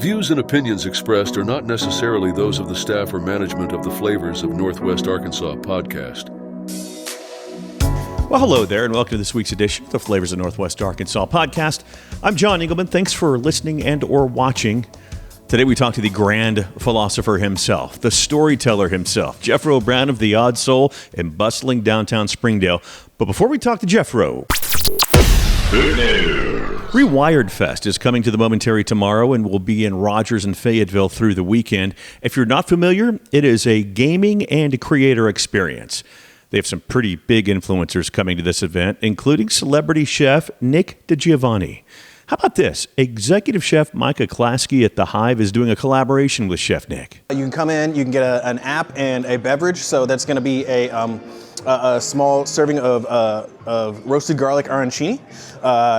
views and opinions expressed are not necessarily those of the staff or management of the Flavors of Northwest Arkansas podcast. Well, hello there, and welcome to this week's edition of the Flavors of Northwest Arkansas podcast. I'm John Engelman. Thanks for listening and or watching. Today we talk to the grand philosopher himself, the storyteller himself, Jeffro Brown of the Odd Soul in bustling downtown Springdale. But before we talk to Jeffro, Rewired Fest is coming to the Momentary tomorrow and will be in Rogers and Fayetteville through the weekend. If you're not familiar, it is a gaming and creator experience. They have some pretty big influencers coming to this event, including celebrity chef Nick DiGiovanni. How about this? Executive Chef Micah Klasky at the Hive is doing a collaboration with Chef Nick. You can come in, you can get an app and a beverage. So that's going to be a small serving of roasted garlic arancini.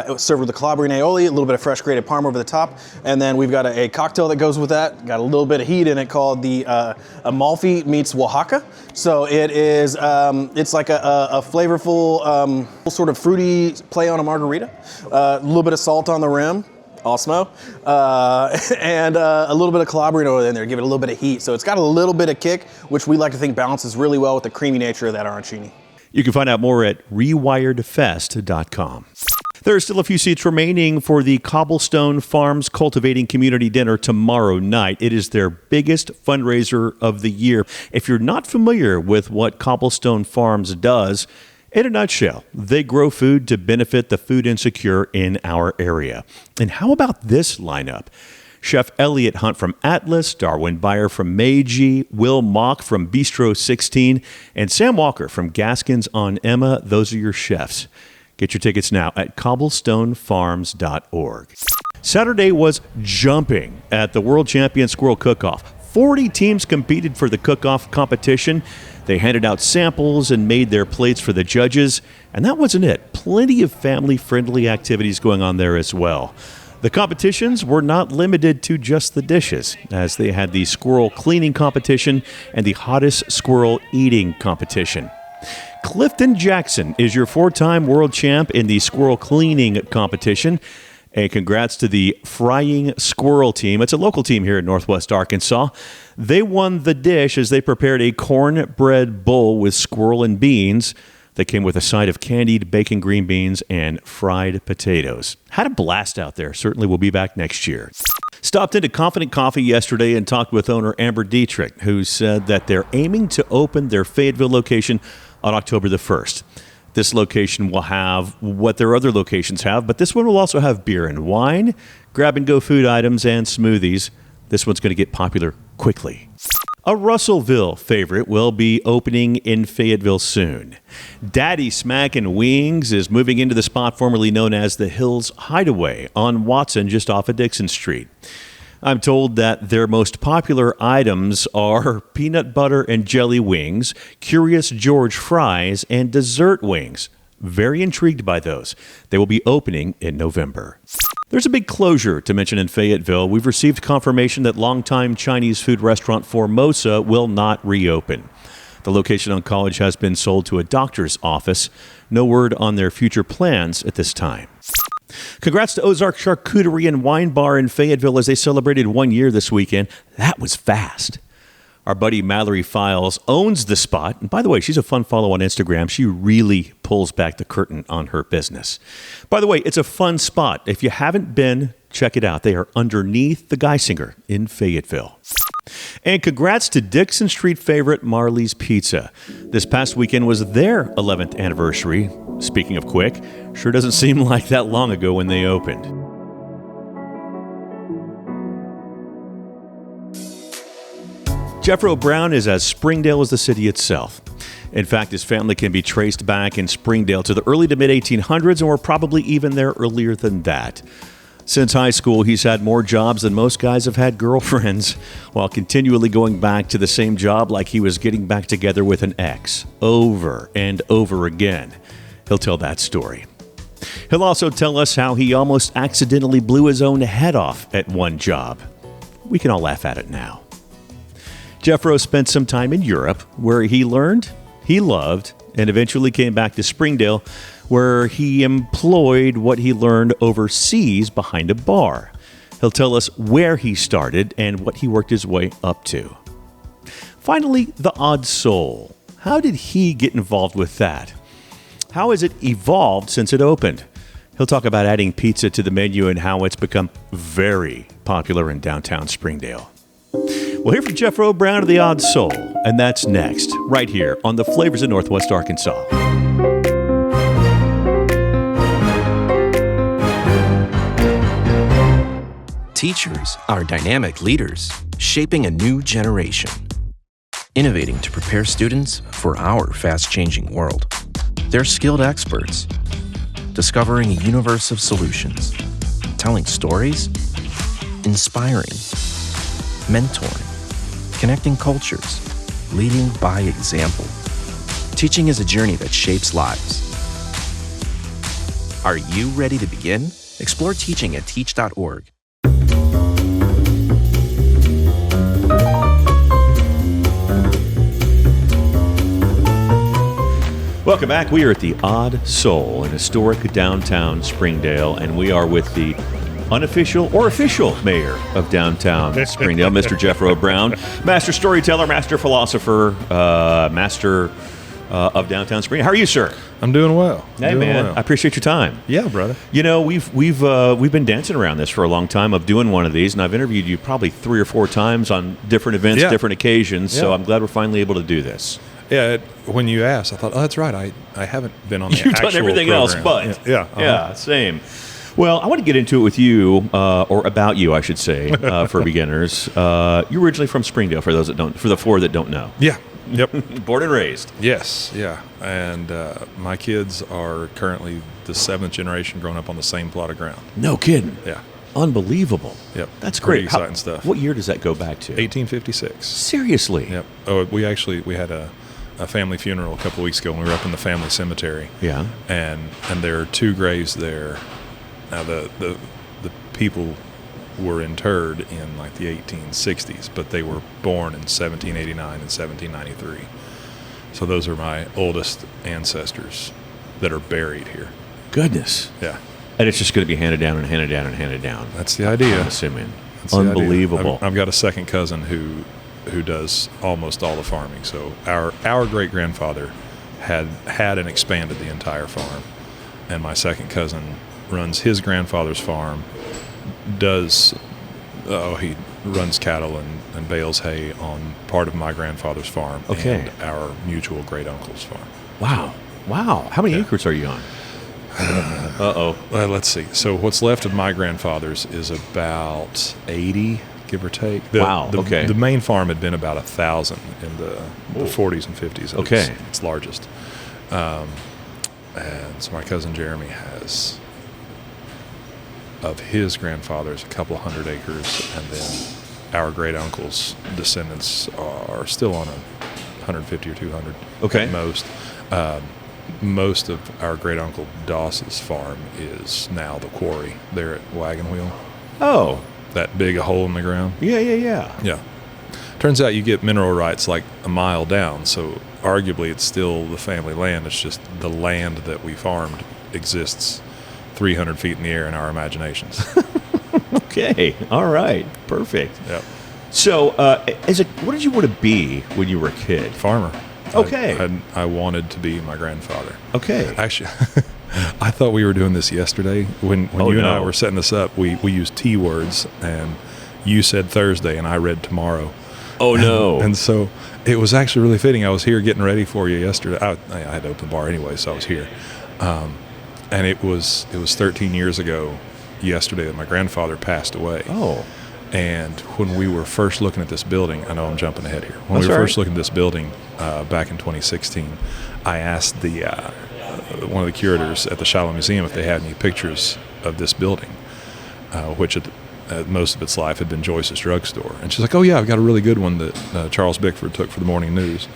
It was served with a calabria and aioli, a little bit of fresh grated parm over the top. And then we've got a cocktail that goes with that. Got a little bit of heat in it called the Amalfi meets Oaxaca. So it is, it's like a flavorful, sort of fruity play on a margarita. A little bit of salt on the rim. Osmo, and a little bit of calabria oil in there, give it a little bit of heat. So it's got a little bit of kick, which we like to think balances really well with the creamy nature of that arancini. You can find out more at rewiredfest.com. There are still a few seats remaining for the Cobblestone Farms Cultivating Community Dinner tomorrow night. It is their biggest fundraiser of the year. If you're not familiar with what Cobblestone Farms does, in a nutshell, they grow food to benefit the food insecure in our area. And how about this lineup? Chef Elliot Hunt from Atlas, Darwin Beyer from Meiji, Will Mock from Bistro 16, and Sam Walker from Gaskins on Emma. Those are your chefs. Get your tickets now at cobblstonefarms.org. Saturday was jumping at the World Champion Squirrel Cookoff. 40 teams competed for the cook-off competition. They handed out samples and made their plates for the judges. And that wasn't it. Plenty of family-friendly activities going on there as well. The competitions were not limited to just the dishes, as they had the squirrel cleaning competition and the hottest squirrel eating competition. Clifton Jackson is your 4-time world champ in the squirrel cleaning competition. And congrats to the Frying Squirrel team. It's a local team here in Northwest Arkansas. They won the dish as they prepared a cornbread bowl with squirrel and beans that came with a side of candied bacon green beans and fried potatoes. Had a blast out there. Certainly will be back next year. Stopped into Confident Coffee yesterday and talked with owner Amber Dietrich, who said that they're aiming to open their Fayetteville location on October the 1st. This location will have what their other locations have, but this one will also have beer and wine, grab-and-go food items, and smoothies. This one's going to get popular quickly. A Russellville favorite will be opening in Fayetteville soon. Daddy Smackin Wings is moving into the spot formerly known as the Hills Hideaway on Watson, just off of Dixon Street. I'm told that their most popular items are peanut butter and jelly wings, Curious George fries, and dessert wings. Very intrigued by those. They will be opening in November. There's a big closure to mention in Fayetteville. We've received confirmation that longtime Chinese food restaurant Formosa will not reopen. The location on College has been sold to a doctor's office. No word on their future plans at this time. Congrats to Ozark Charcuterie and Wine Bar in Fayetteville as they celebrated 1 year this weekend. That was fast. Our buddy Mallory Files owns the spot. And by the way, she's a fun follow on Instagram. She really pulls back the curtain on her business. By the way, it's a fun spot. If you haven't been, check it out. They are underneath the Geisinger in Fayetteville. And congrats to Dixon Street favorite Marley's Pizza. This past weekend was their 11th anniversary. Speaking of quick, sure doesn't seem like that long ago when they opened. Jeffro Brown is as Springdale as the city itself. In fact, his family can be traced back in Springdale to the early to mid-1800s, and were probably even there earlier than that. Since high school, he's had more jobs than most guys have had girlfriends, while continually going back to the same job like he was getting back together with an ex, over and over again. He'll tell that story. He'll also tell us how he almost accidentally blew his own head off at one job. We can all laugh at it now. Jeffro spent some time in Europe, where he learned, he loved, and eventually came back to Springdale, where he employed what he learned overseas behind a bar. He'll tell us where he started and what he worked his way up to. Finally, the Odd Soul. How did he get involved with that? How has it evolved since it opened? He'll talk about adding pizza to the menu and how it's become very popular in downtown Springdale. We'll hear from Jeffro Brown of the Odd Soul, and that's next, right here on the Flavors of Northwest Arkansas. Teachers are dynamic leaders, shaping a new generation. Innovating to prepare students for our fast-changing world. They're skilled experts, discovering a universe of solutions, telling stories, inspiring, mentoring, connecting cultures, leading by example. Teaching is a journey that shapes lives. Are you ready to begin? Explore teaching at teach.org. Welcome back. We are at the Odd Soul in historic downtown Springdale, and we are with the unofficial or official mayor of downtown Springdale, Mr. Jeffro Brown, master storyteller, master philosopher, master of downtown Springdale. How are you, sir? I'm doing well. Hey, man. I appreciate your time. Yeah, brother. You know, we've been dancing around this for a long time of doing one of these, and I've interviewed you probably 3 or 4 times on different events, different occasions. So I'm glad we're finally able to do this. Yeah, when you asked, I thought, oh, that's right. I haven't been on the You've actual done everything program. else, but yeah, same. Well, I want to get into it with you, or about you, I should say, for beginners. You're originally from Springdale, for those that don't, for the 4 that don't know. Yeah. Yep. Born and raised. Yes. Yeah. And my kids are currently the 7th generation growing up on the same plot of ground. No kidding. Yeah. Unbelievable. Yep. That's pretty great. exciting stuff. What year does that go back to? 1856. Seriously. Yep. Oh, we had a family funeral a couple of weeks ago when we were up in the family cemetery. Yeah. And there are 2 graves there. Now the people were interred in like the 1860s, but they were born in 1789 and 1793. So those are my oldest ancestors that are buried here. Goodness. Yeah. And it's just going to be handed down and handed down and handed down. That's the idea. I'm assuming. That's the idea. Unbelievable. I've got a second cousin who does almost all the farming. So our great-grandfather had and expanded the entire farm. And my second cousin runs his grandfather's farm, he runs cattle and bales hay on part of my grandfather's farm and our mutual great-uncle's farm. Wow. How many acres are you on? Let's see. So what's left of my grandfather's is about 80, give or take. The main farm had been about 1,000 in the 40s and 50s. Its largest. And so my cousin Jeremy has, of his grandfather's, a couple hundred acres, and then our great-uncle's descendants are still on 150 or 200 at most. Most of our great-uncle Doss's farm is now the quarry there at Wagon Wheel. Oh. That big hole in the ground. Yeah. Turns out you get mineral rights like a mile down, so arguably it's still the family land. It's just the land that we farmed exists 300 feet in the air in our imaginations. Okay. All right. Perfect. Yep. So, what did you want to be when you were a kid? Farmer. Okay. I wanted to be my grandfather. Okay. Actually, I thought we were doing this yesterday. When you and I were setting this up, we used T words, and you said Thursday, and I read tomorrow. Oh, no. And so it was actually really fitting. I was here getting ready for you yesterday. I had to open the bar anyway, so I was here. And it was 13 years ago yesterday that my grandfather passed away. Oh. And when we were first looking at this building, I know I'm jumping ahead here. When we were first looking at this building back in 2016, I asked one of the curators at the Shiloh Museum if they had any pictures of this building, which most of its life had been Joyce's drugstore. And she's like, oh, yeah, I've got a really good one that Charles Bickford took for the Morning News.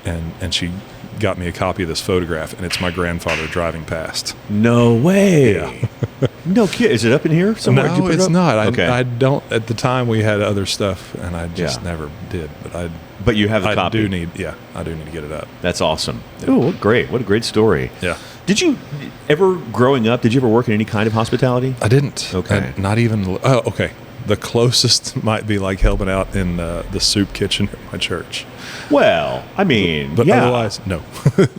And she got me a copy of this photograph, and it's my grandfather driving past. No way. Yeah. No kid. Is it up in here somewhere? No, it's not. Okay. I don't. At the time, we had other stuff, and I just never did. But you have the copy. I do need to get it up. That's awesome. Yeah. Oh, what a great story. Yeah. Did you ever, growing up, work in any kind of hospitality? I didn't. Okay. Not even. Oh, okay. The closest might be like helping out in the soup kitchen at my church. Well, I mean, but otherwise, no.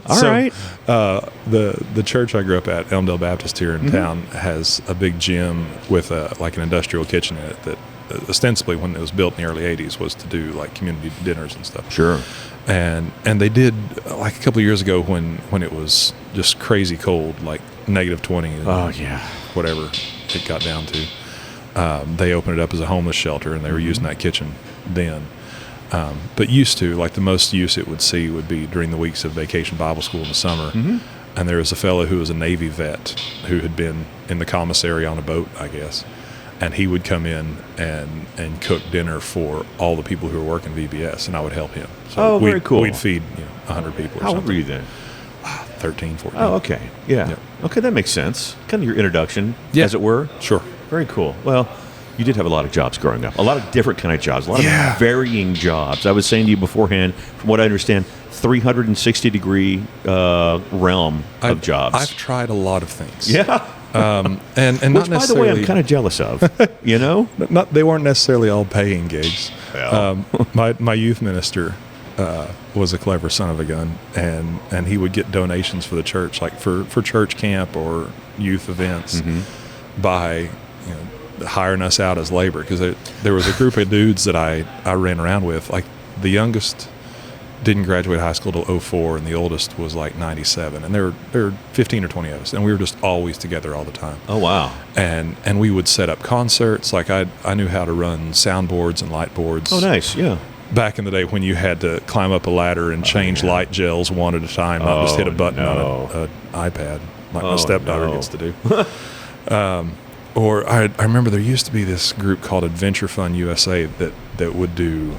All right. The church I grew up at, Elmdale Baptist here in town, has a big gym with like an industrial kitchen in it that ostensibly, when it was built in the early 80s, was to do like community dinners and stuff. Sure. And they did, like a couple of years ago when it was just crazy cold, like -20. Oh, yeah. Whatever it got down to. They opened it up as a homeless shelter, and they were using that kitchen then. But used to, like the most use it would see would be during the weeks of vacation Bible school in the summer. And there was a fellow who was a Navy vet who had been in the commissary on a boat, I guess. And he would come in and cook dinner for all the people who were working VBS, and I would help him. So very cool. We'd feed 100 people or How something. old were you then? 13, 14. Oh, okay. Yeah. Yep. Okay, that makes sense. Kind of your introduction, as it were. Sure. Very cool. Well, you did have a lot of jobs growing up. A lot of different kind of jobs. A lot of varying jobs. I was saying to you beforehand, from what I understand, 360-degree realm of jobs. I've tried a lot of things. Yeah. And Which, not necessarily, by the way, I'm kind of jealous of. You know? They weren't necessarily all paying gigs. Yeah. My youth minister was a clever son of a gun, and he would get donations for the church, like for church camp or youth events, by hiring us out as labor, because there was a group of dudes that I ran around with. Like the youngest didn't graduate high school till 2004, and the oldest was like 97, and there were 15 or 20 of us, and we were just always together all the time. Oh, wow. And we would set up concerts. Like I knew how to run soundboards and light boards. Oh, nice. Yeah. Back in the day when you had to climb up a ladder and change light gels one at a time, not just hit a button on an iPad like my stepdaughter gets to do. Or I remember there used to be this group called Adventure Fun USA that would do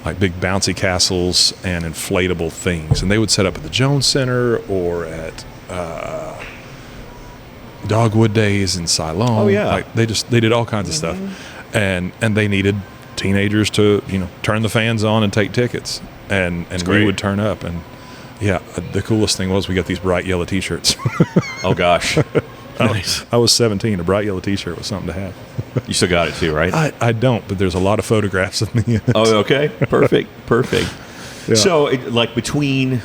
like big bouncy castles and inflatable things, and they would set up at the Jones Center or at Dogwood Days in Siloam. Oh, yeah. Like they did all kinds of stuff, and they needed teenagers to turn the fans on and take tickets, and we would turn up, and the coolest thing was we got these bright yellow T-shirts. Oh gosh. Nice. I was 17. A bright yellow T-shirt was something to have. You still got it too, right? I don't, but there's a lot of photographs of me in it. Oh, okay. Perfect. Yeah. So, between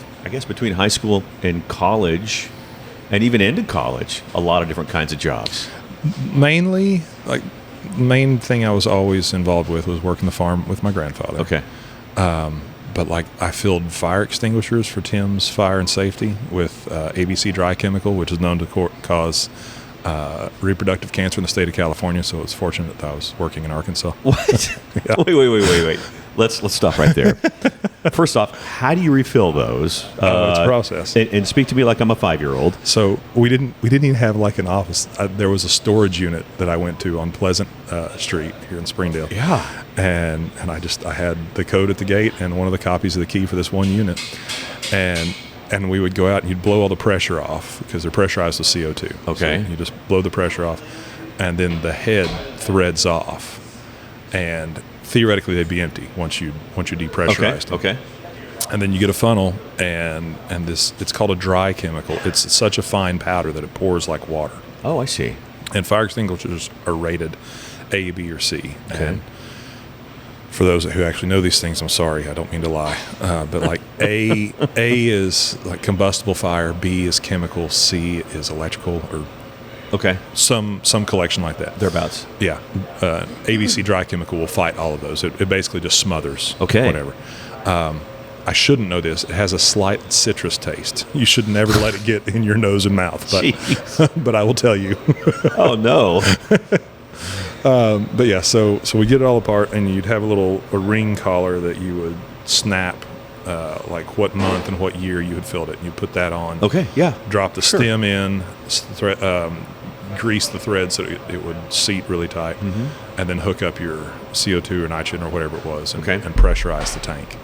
high school and college, and even into college, a lot of different kinds of jobs. Mainly, like, the main thing I was always involved with was working the farm with my grandfather. Okay. But like I filled fire extinguishers for Tim's Fire and Safety with ABC dry chemical, which is known to cause reproductive cancer in the state of California. So it's fortunate that I was working in Arkansas. What? Yeah. Wait. Let's stop right there. First off, how do you refill those? It's a process. And speak to me like I'm a 5-year-old. So we didn't even have like an office. There was a storage unit that I went to on Pleasant Street here in Springdale. Yeah. And I had the code at the gate and one of the copies of the key for this one unit. And we would go out and you'd blow all the pressure off because they're pressurized with CO2. Okay. So you just blow the pressure off, and then the head threads off, and theoretically they'd be empty once you depressurized them. Okay. And then you get a funnel, and it's called a dry chemical. It's such a fine powder that it pours like water. Oh, I see. And fire extinguishers are rated A, B, or C. Okay. And for those who actually know these things, I'm sorry, I don't mean to lie. But like A is like combustible fire, B is chemical, C is electrical, or some collection like that. Thereabouts. Yeah. ABC dry chemical will fight all of those. It basically just smothers whatever. I shouldn't know this. It has a slight citrus taste. You should never let it get in your nose and mouth. But I will tell you. Oh, no. But yeah, so we get it all apart, and you'd have a ring collar that you would snap, like what month and what year you had filled it, and you put that on. Okay, yeah. Drop the stem in, grease the thread so it would seat really tight, and then hook up your CO2 or nitrogen or whatever it was, and pressurize the tank.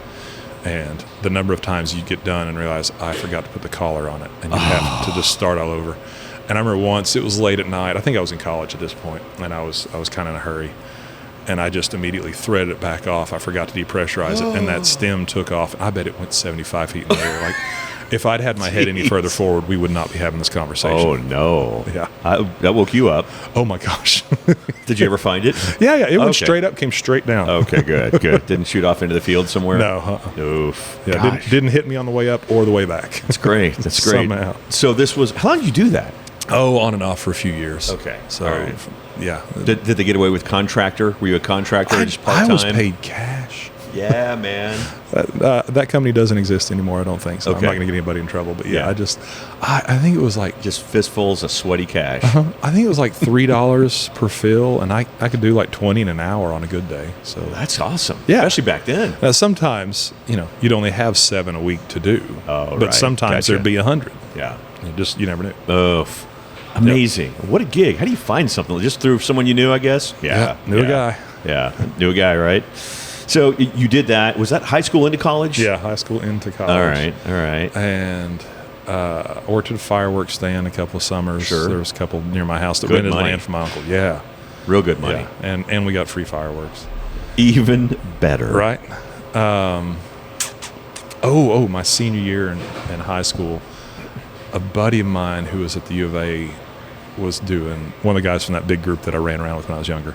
And the number of times you get done and realize, I forgot to put the collar on it, and you have to just start all over. And I remember once, it was late at night. I think I was in college at this point, and I was kind of in a hurry. And I just immediately threaded it back off. I forgot to depressurize it, and that stem took off. I bet it went 75 feet in the air. if I'd had my head any further forward, we would not be having this conversation. Oh, no. Yeah. That woke you up. Oh, my gosh. Did you ever find it? Yeah. It went straight up, came straight down. Okay, good. Didn't shoot off into the field somewhere? No. Oof. Yeah, didn't hit me on the way up or the way back. That's great. Somehow. So this was, how long did you do that? Oh, on and off for a few years. Okay. So, all right. Yeah. Did they get away with contractor? Were you a contractor just part-time? I was paid cash. Yeah, man. That company doesn't exist anymore, I don't think. So okay. I'm not going to get anybody in trouble. But yeah, I think it was like just fistfuls of sweaty cash. I think it was like $3 per fill, and I could do like 20 in an hour on a good day. So that's awesome. Yeah, especially back then. Now, sometimes you'd only have 7 a week to do. Oh, but sometimes there'd be 100. Yeah, you never knew. Oh, amazing! Yep. What a gig! How do you find something? Just through someone you knew, I guess. Yeah, knew a guy. Yeah, knew a guy, right? So you did that. Was that high school into college? Yeah, high school into college. All right. And I worked at a fireworks stand a couple of summers. Sure. There was a couple near my house that rented land from my uncle. Yeah. Real good money. Yeah. And we got free fireworks. Even better. Right. My senior year in high school, a buddy of mine who was at the U of A was doing, one of the guys from that big group that I ran around with when I was younger,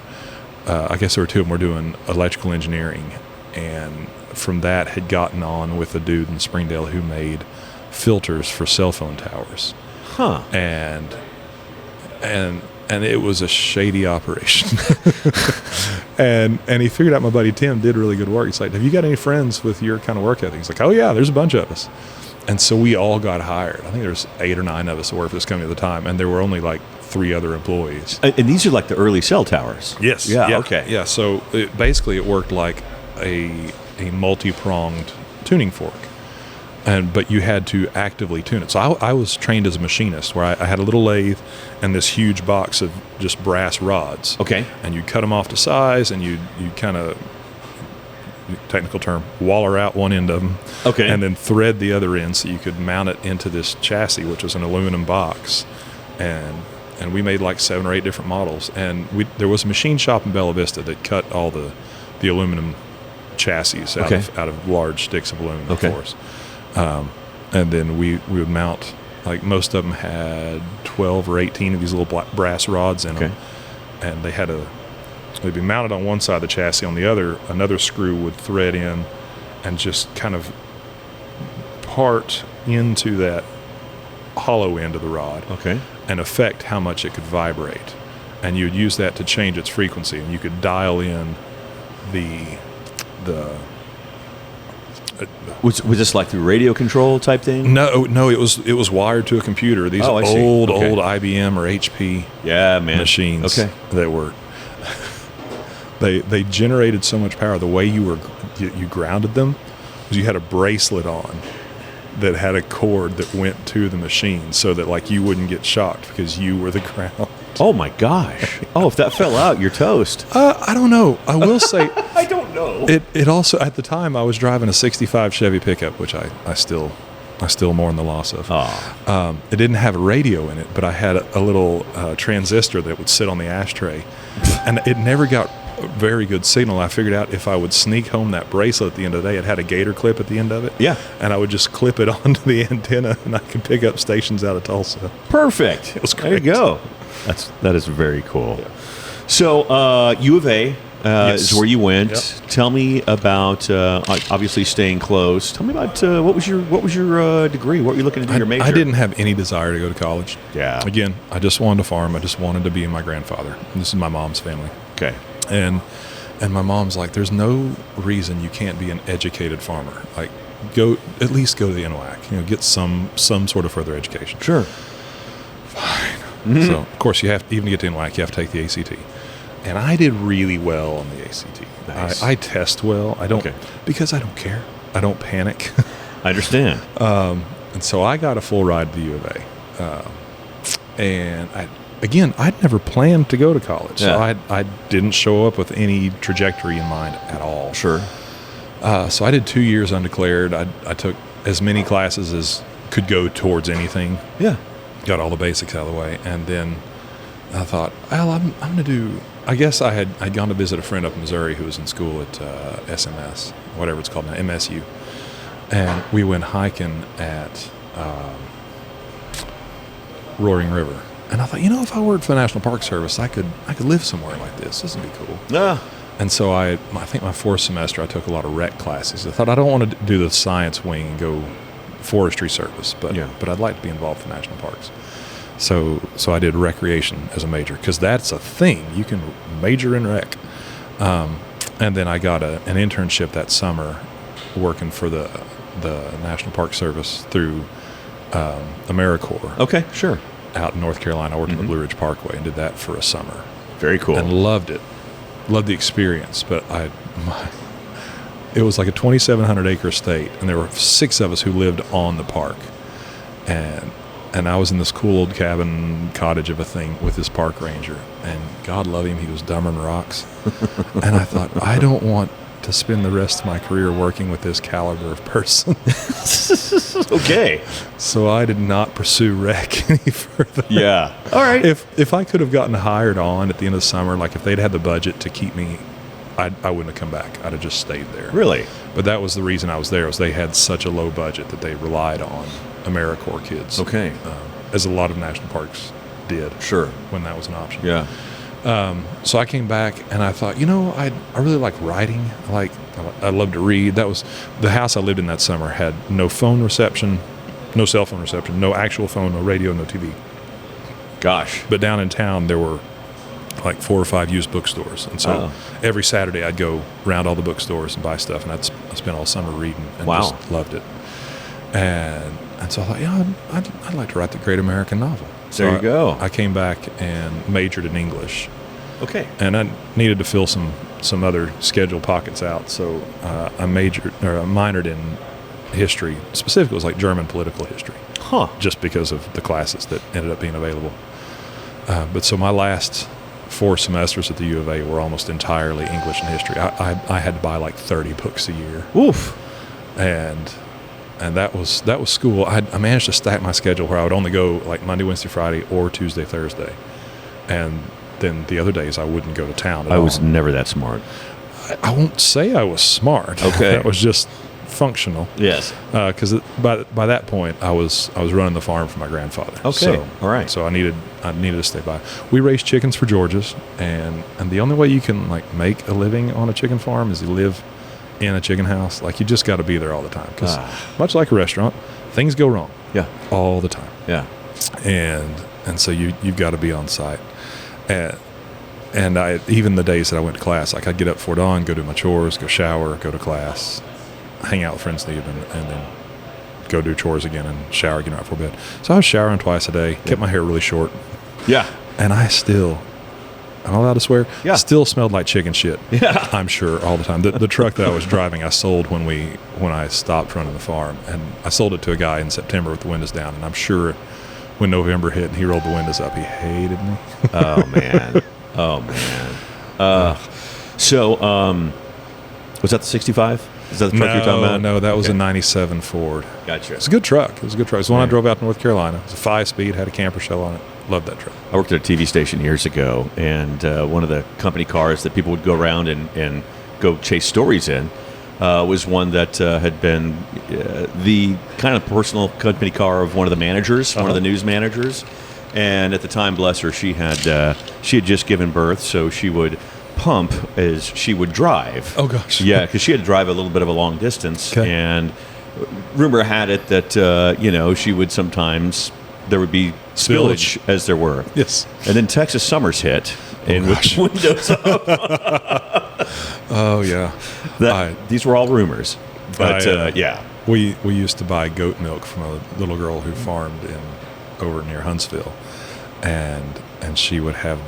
I guess there were 2 of them were doing electrical engineering, and from that had gotten on with a dude in Springdale who made filters for cell phone towers. Huh. And it was a shady operation. and he figured out my buddy Tim did really good work. He's like, have you got any friends with your kind of work ethic? He's like, oh yeah, there's a bunch of us. And so we all got hired. I think there's 8 or 9 of us that worked for this company at the time, and there were only like 3 other employees. And these are like the early cell towers. Yes. Yeah. Okay. Yeah. So it worked like a multi-pronged tuning fork, but you had to actively tune it. So I was trained as a machinist, where I had a little lathe and this huge box of just brass rods. Okay. And you cut them off to size, and you kind of, technical term, waller out one end of them. Okay. And then thread the other end so you could mount it into this chassis, which was an aluminum box. And we made like 7 or 8 different models. And there was a machine shop in Bella Vista that cut all the aluminum chassis out of large sticks of aluminum for us. And then we would mount, like most of them had 12 or 18 of these little brass rods in them. And they'd be mounted on one side of the chassis. On the other, another screw would thread in and just kind of part into that hollow end of the rod. Okay. And affect how much it could vibrate. And you would use that to change its frequency. And you could dial in the was this like through radio control type thing? No, it was wired to a computer. These old IBM or HP machines that were they generated so much power. The way you grounded them was you had a bracelet on that had a cord that went to the machine, so that like you wouldn't get shocked because you were the ground. Oh my gosh! Oh, if that fell out, you're toast. I don't know. I will say I don't know. It also, at the time, I was driving a '65 Chevy pickup, which I still mourn the loss of. It didn't have a radio in it, but I had a little transistor that would sit on the ashtray, and it never got a very good signal. I figured out if I would sneak home that bracelet at the end of the day, it had a gator clip at the end of it. Yeah. And I would just clip it onto the antenna, and I could pick up stations out of Tulsa. Perfect. It was great. There you go. That is very cool. Yeah. So U of A is where you went. Yep. Tell me about obviously staying close. Tell me about what was your degree? What were you looking to do your major? I didn't have any desire to go to college. Yeah. Again, I just wanted to farm. I just wanted to be in my grandfather. This is my mom's family. Okay. And my mom's like, there's no reason you can't be an educated farmer. Like, at least go to the NWAC. Get some sort of further education. Sure. Fine. Mm-hmm. So, of course, even to get to NWAC, you have to take the ACT. And I did really well on the ACT. Nice. I test well. I don't because I don't care. I don't panic. I understand. And so I got a full ride to the U of A. And I'd never planned to go to college. Yeah. So I didn't show up with any trajectory in mind at all. Sure. So I did 2 years undeclared. I took as many classes as could go towards anything. Yeah. Got all the basics out of the way. And then I thought, well, I'm going to do... I guess I'd gone to visit a friend up in Missouri who was in school at SMS, whatever it's called now, MSU. And we went hiking at Roaring River. And I thought, if I worked for the National Park Service, I could live somewhere like this. This would be cool. Yeah. And so I think my fourth semester, I took a lot of rec classes. I thought I don't want to do the science wing and go forestry service, but I'd like to be involved with national parks. So I did recreation as a major, because that's a thing. You can major in rec. And then I got an internship that summer working for the National Park Service through AmeriCorps. Okay, sure. Out in North Carolina. I worked on the Blue Ridge Parkway and did that for a summer. Very cool. And loved it. Loved the experience. But it was like a 2,700 acre estate, and there were 6 of us who lived on the park. And I was in this cool old cabin cottage of a thing with this park ranger. And God love him, he was dumber than rocks. And I thought, I don't want to spend the rest of my career working with this caliber of person. Okay. So I did not pursue rec any further. Yeah. All right. If I could have gotten hired on at the end of the summer, like if they'd had the budget to keep me, I wouldn't have come back. I'd have just stayed there. Really? But that was the reason I was there, was they had such a low budget that they relied on AmeriCorps kids. Okay. As a lot of national parks did. Sure. When that was an option. Yeah. So I came back and I thought, I really like writing. I love to read. That was the house I lived in that summer had no phone reception, no cell phone reception, no actual phone, no radio, no TV. Gosh. But down in town there were like 4 or 5 used bookstores, and so every Saturday I'd go around all the bookstores and buy stuff, and I'd spend all summer reading and just loved it. And so I thought, I'd like to write the great American novel. So there you go. I came back and majored in English. Okay. And I needed to fill some other schedule pockets out, so I minored in history. Specifically, it was like German political history. Huh. Just because of the classes that ended up being available. But so my last 4 semesters at the U of A were almost entirely English and history. I had to buy like 30 books a year. Oof. And that was school. I managed to stack my schedule where I would only go like Monday, Wednesday, Friday, or Tuesday, Thursday. And then the other days I wouldn't go to town at all. I was never that smart. I won't say I was smart. Okay. That was just functional. Yes. Because by that point I was running the farm for my grandfather. Okay. So, all right. So I needed to stay by. We raised chickens for George's, and the only way you can like make a living on a chicken farm is you live in a chicken house. Like, you just got to be there all the time, because much like a restaurant, things go wrong. Yeah. All the time. Yeah. And so you've got to be on site. And I, even the days that I went to class, like I'd get up before dawn, go do my chores, go shower, go to class, hang out with friends in the evening, and then go do chores again and shower, get right before bed. So I was showering twice a day, kept my hair really short. Yeah. And I still, am I allowed to swear? Yeah. Still smelled like chicken shit. Yeah. I'm sure, all the time. The truck that I was driving, I sold when I stopped running the farm. And I sold it to a guy in September with the windows down. And I'm sure when November hit and he rolled the windows up, he hated me. Oh, man. So, was that the 65? Is that the truck you're talking about? No, that was a 97 Ford. Gotcha. It's a good truck. It was the one I drove out to North Carolina. It was a 5-speed, had a camper shell on it. Loved that truck. I worked at a TV station years ago, and one of the company cars that people would go around and go chase stories in was one that had been the kind of personal company car of one of the managers, one of the news managers. And at the time, bless her, she had just given birth, so she would pump as she would drive. Oh, gosh. Yeah, because she had to drive a little bit of a long distance. Okay. And rumor had it that, she would sometimes, there would be spillage as there were. Yes. And then Texas summers hit, and with the windows up. Oh, yeah. These were all rumors. But, yeah. We used to buy goat milk from a little girl who farmed over near Huntsville. And she would have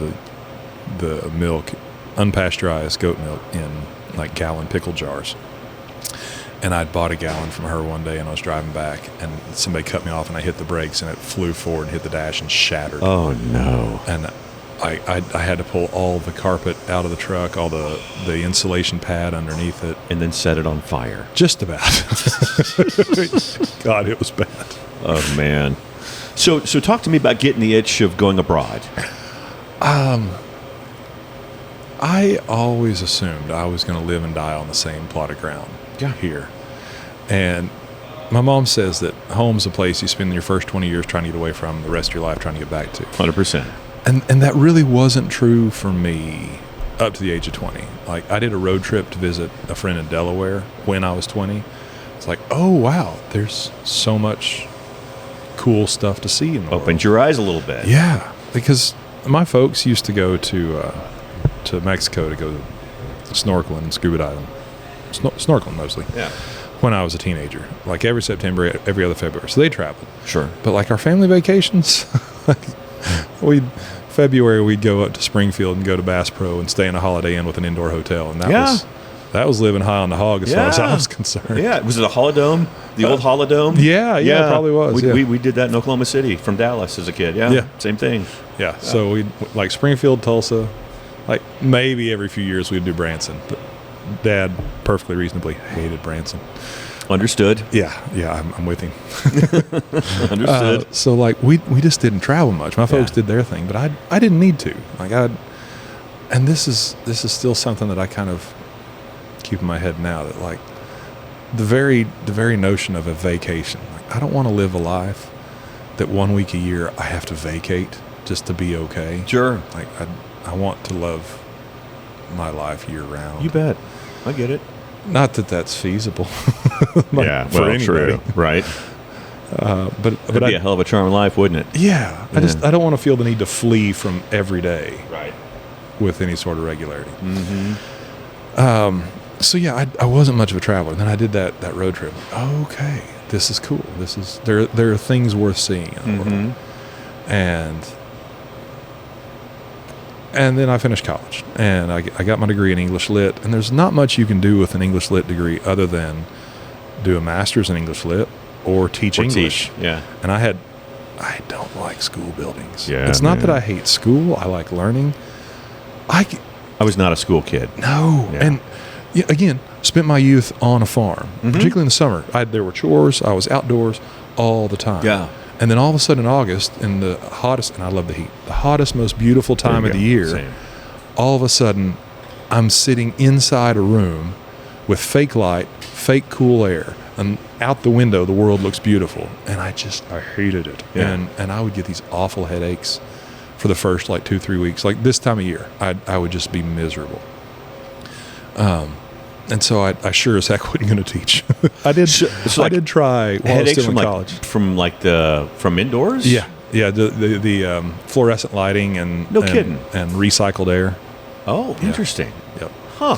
the milk, unpasteurized goat milk, in like gallon pickle jars. And I'd bought a gallon from her one day, and I was driving back, and somebody cut me off, and I hit the brakes, and it flew forward and hit the dash and shattered. Oh, no. And I had to pull all the carpet out of the truck, all the insulation pad underneath it. And then set it on fire. Just about. God, it was bad. Oh, man. So talk to me about getting the itch of going abroad. I always assumed I was going to live and die on the same plot of ground here. And, My mom says that home's a place you spend your first 20 years trying to get away from, the rest of your life trying to get back to. 100%. And that really wasn't true for me up to the age of 20. Like, I did a road trip to visit a friend in Delaware when I was 20. It's like, oh, wow, there's so much cool stuff to see in the world. Opened your eyes a little bit. Yeah, because my folks used to go to Mexico to go snorkeling and scuba diving. Snorkeling mostly. Yeah. When I was a teenager. Like every September, every other February. So they traveled. Sure. But like our family vacations, February we'd go up to Springfield and go to Bass Pro and stay in a Holiday Inn with an indoor hotel. And that was living high on the hog as far as I was concerned. Yeah. Was it a Holodome? The old Holodome? Yeah, it probably was. We did that in Oklahoma City from Dallas as a kid. Yeah. Same thing. Yeah. So we'd like Springfield, Tulsa, like maybe every few years we'd do Branson. But Dad perfectly reasonably hated Branson. Understood. Yeah, I'm with him. Understood. So like we just didn't travel much. My folks did their thing, but I didn't need to. Like and this is still something that I kind of keep in my head now, that like the very notion of a vacation. Like, I don't want to live a life that 1 week a year I have to vacate just to be okay. Sure. Like I want to love my life year round. You bet. I get it. Not that that's feasible. Yeah, for anybody. True, right? But it'd be a hell of a charm life, wouldn't it? Yeah. I don't want to feel the need to flee from every day, right, with any sort of regularity. Mm-hmm. So yeah, I wasn't much of a traveler. Then I did that road trip. Okay, this is cool. There are things worth seeing in the world, and then I finished college, and I got my degree in English Lit. And there's not much you can do with an English Lit degree other than do a master's in English Lit or teach English. Yeah. And I don't like school buildings. Yeah, it's not that I hate school. I like learning. I was not a school kid. No. Yeah. And again, spent my youth on a farm, particularly in the summer. There were chores. I was outdoors all the time. Yeah. And then all of a sudden in August, in the hottest, and I love the heat, the hottest, most beautiful time of the year, Same. all of a sudden I'm sitting inside a room with fake light, fake cool air, and out the window the world looks beautiful. And I hated it. Yeah. And I would get these awful headaches for the first like 2-3 weeks. Like this time of year, I would just be miserable. And so I sure as heck wasn't going to teach. I did try while I was still in college. From indoors? Yeah. The fluorescent lighting and kidding, and recycled air. Oh, interesting. Yep. Huh.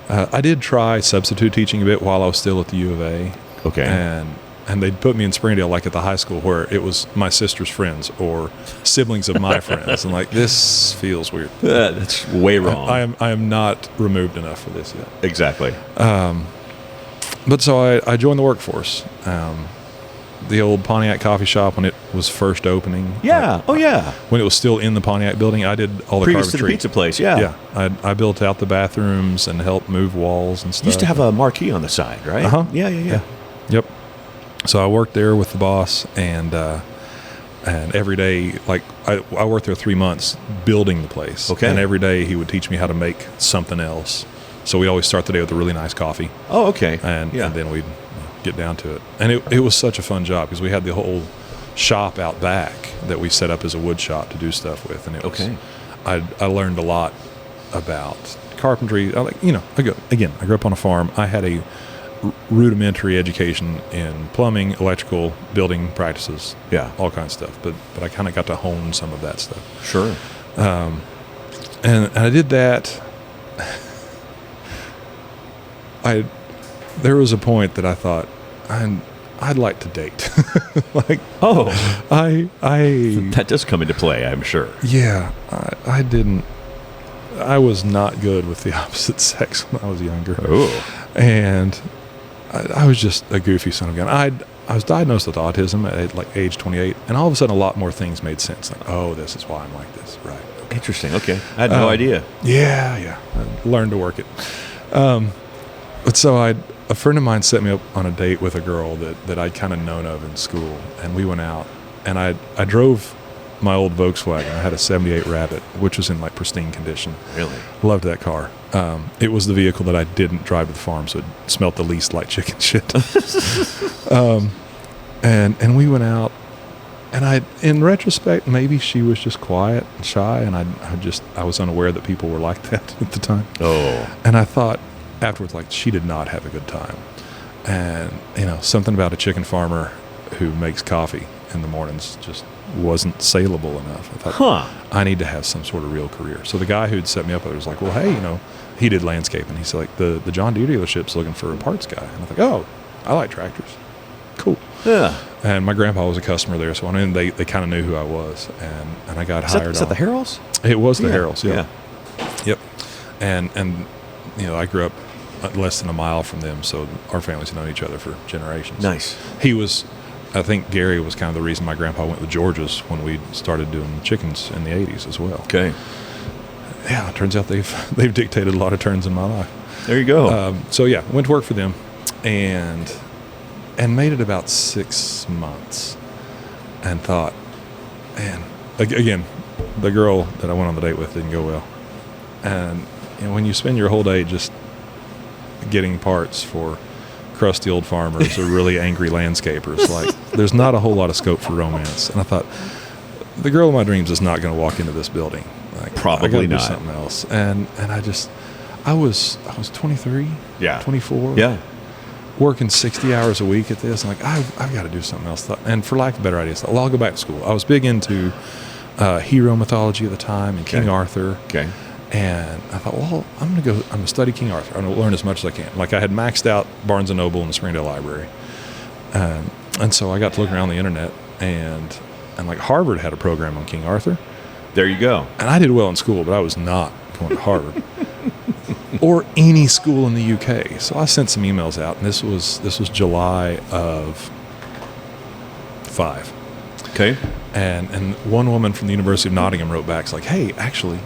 I did try substitute teaching a bit while I was still at the U of A. Okay. And they'd put me in Springdale, like at the high school, where it was my sister's friends or siblings of my friends. And like, this feels weird. That's way wrong. I am not removed enough for this yet. Exactly. But so I joined the workforce. The old Pontiac coffee shop when it was first opening. Yeah. When it was still in the Pontiac building, I did all the previous carpentry. to the pizza place. Yeah. Yeah. I built out the bathrooms and helped move walls and stuff. You used to have a marquee on the side, right? Uh-huh. Yeah. Yep. So I worked there with the boss, and every day, like I worked there 3 months building the place. Okay. And every day he would teach me how to make something else. So we always start the day with a really nice coffee. Oh, okay. And then we'd get down to it. And it was such a fun job because we had the whole shop out back that we set up as a wood shop to do stuff with. And it was, I learned a lot about carpentry. I grew up on a farm. I had a rudimentary education in plumbing, electrical, building practices, all kinds of stuff. But I kind of got to hone some of that stuff. Sure. And I did that. There was a point that I thought I'd like to date. That does come into play, I'm sure. Yeah, I didn't. I was not good with the opposite sex when I was younger. Oh, and I was just a goofy son of a gun. I was diagnosed with autism at like age 28, and all of a sudden a lot more things made sense. Like, oh, this is why I'm like this, right? Okay. Interesting. Okay, I had no idea. Yeah. I learned to work it. But so a friend of mine set me up on a date with a girl that I'd kind of known of in school, and we went out, and I drove my old Volkswagen. I had a 78 Rabbit, which was in like pristine condition. Really? Loved that car. It was the vehicle that I didn't drive to the farm, so it smelled the least like chicken shit. And we went out, and in retrospect, maybe she was just quiet and shy, and I was unaware that people were like that at the time. Oh. And I thought afterwards, like, she did not have a good time. And, something about a chicken farmer who makes coffee in the mornings just wasn't saleable enough. I thought, I need to have some sort of real career. So the guy who'd set me up there was like, well, hey, he did landscaping. He's like, the John Deere dealership's looking for a parts guy. And I thought, oh, I like tractors. Cool. Yeah. And my grandpa was a customer there, so they kind of knew who I was. And I got hired. Is that the Harrells? It was the Harrells, yeah. Yep. And I grew up less than a mile from them, so our families have known each other for generations. Nice. I think Gary was kind of the reason my grandpa went with George's when we started doing chickens in the 80s as well. Okay. Yeah, it turns out they've dictated a lot of turns in my life. There you go. Went to work for them and made it about 6 months and thought, man, again, the girl that I went on the date with didn't go well. And when you spend your whole day just getting parts for crusty old farmers or really angry landscapers, like, there's not a whole lot of scope for romance. And I thought, the girl of my dreams is not going to walk into this building. Like, probably I gotta not. Do something else. And I was 23, 24. Yeah. Working 60 hours a week at this. I'm like, I've got to do something else. And for lack of better ideas, I'll go back to school. I was big into hero mythology at the time and King Arthur. Okay. And I thought, well, I'm going to study King Arthur. I'm going to learn as much as I can. Like, I had maxed out Barnes & Noble in the Springdale library. And so I got to look around the internet, and like, Harvard had a program on King Arthur. There you go. And I did well in school, but I was not going to Harvard or any school in the UK. So I sent some emails out, and this was July of 5. Okay. And one woman from the University of Nottingham wrote back, like, hey, actually,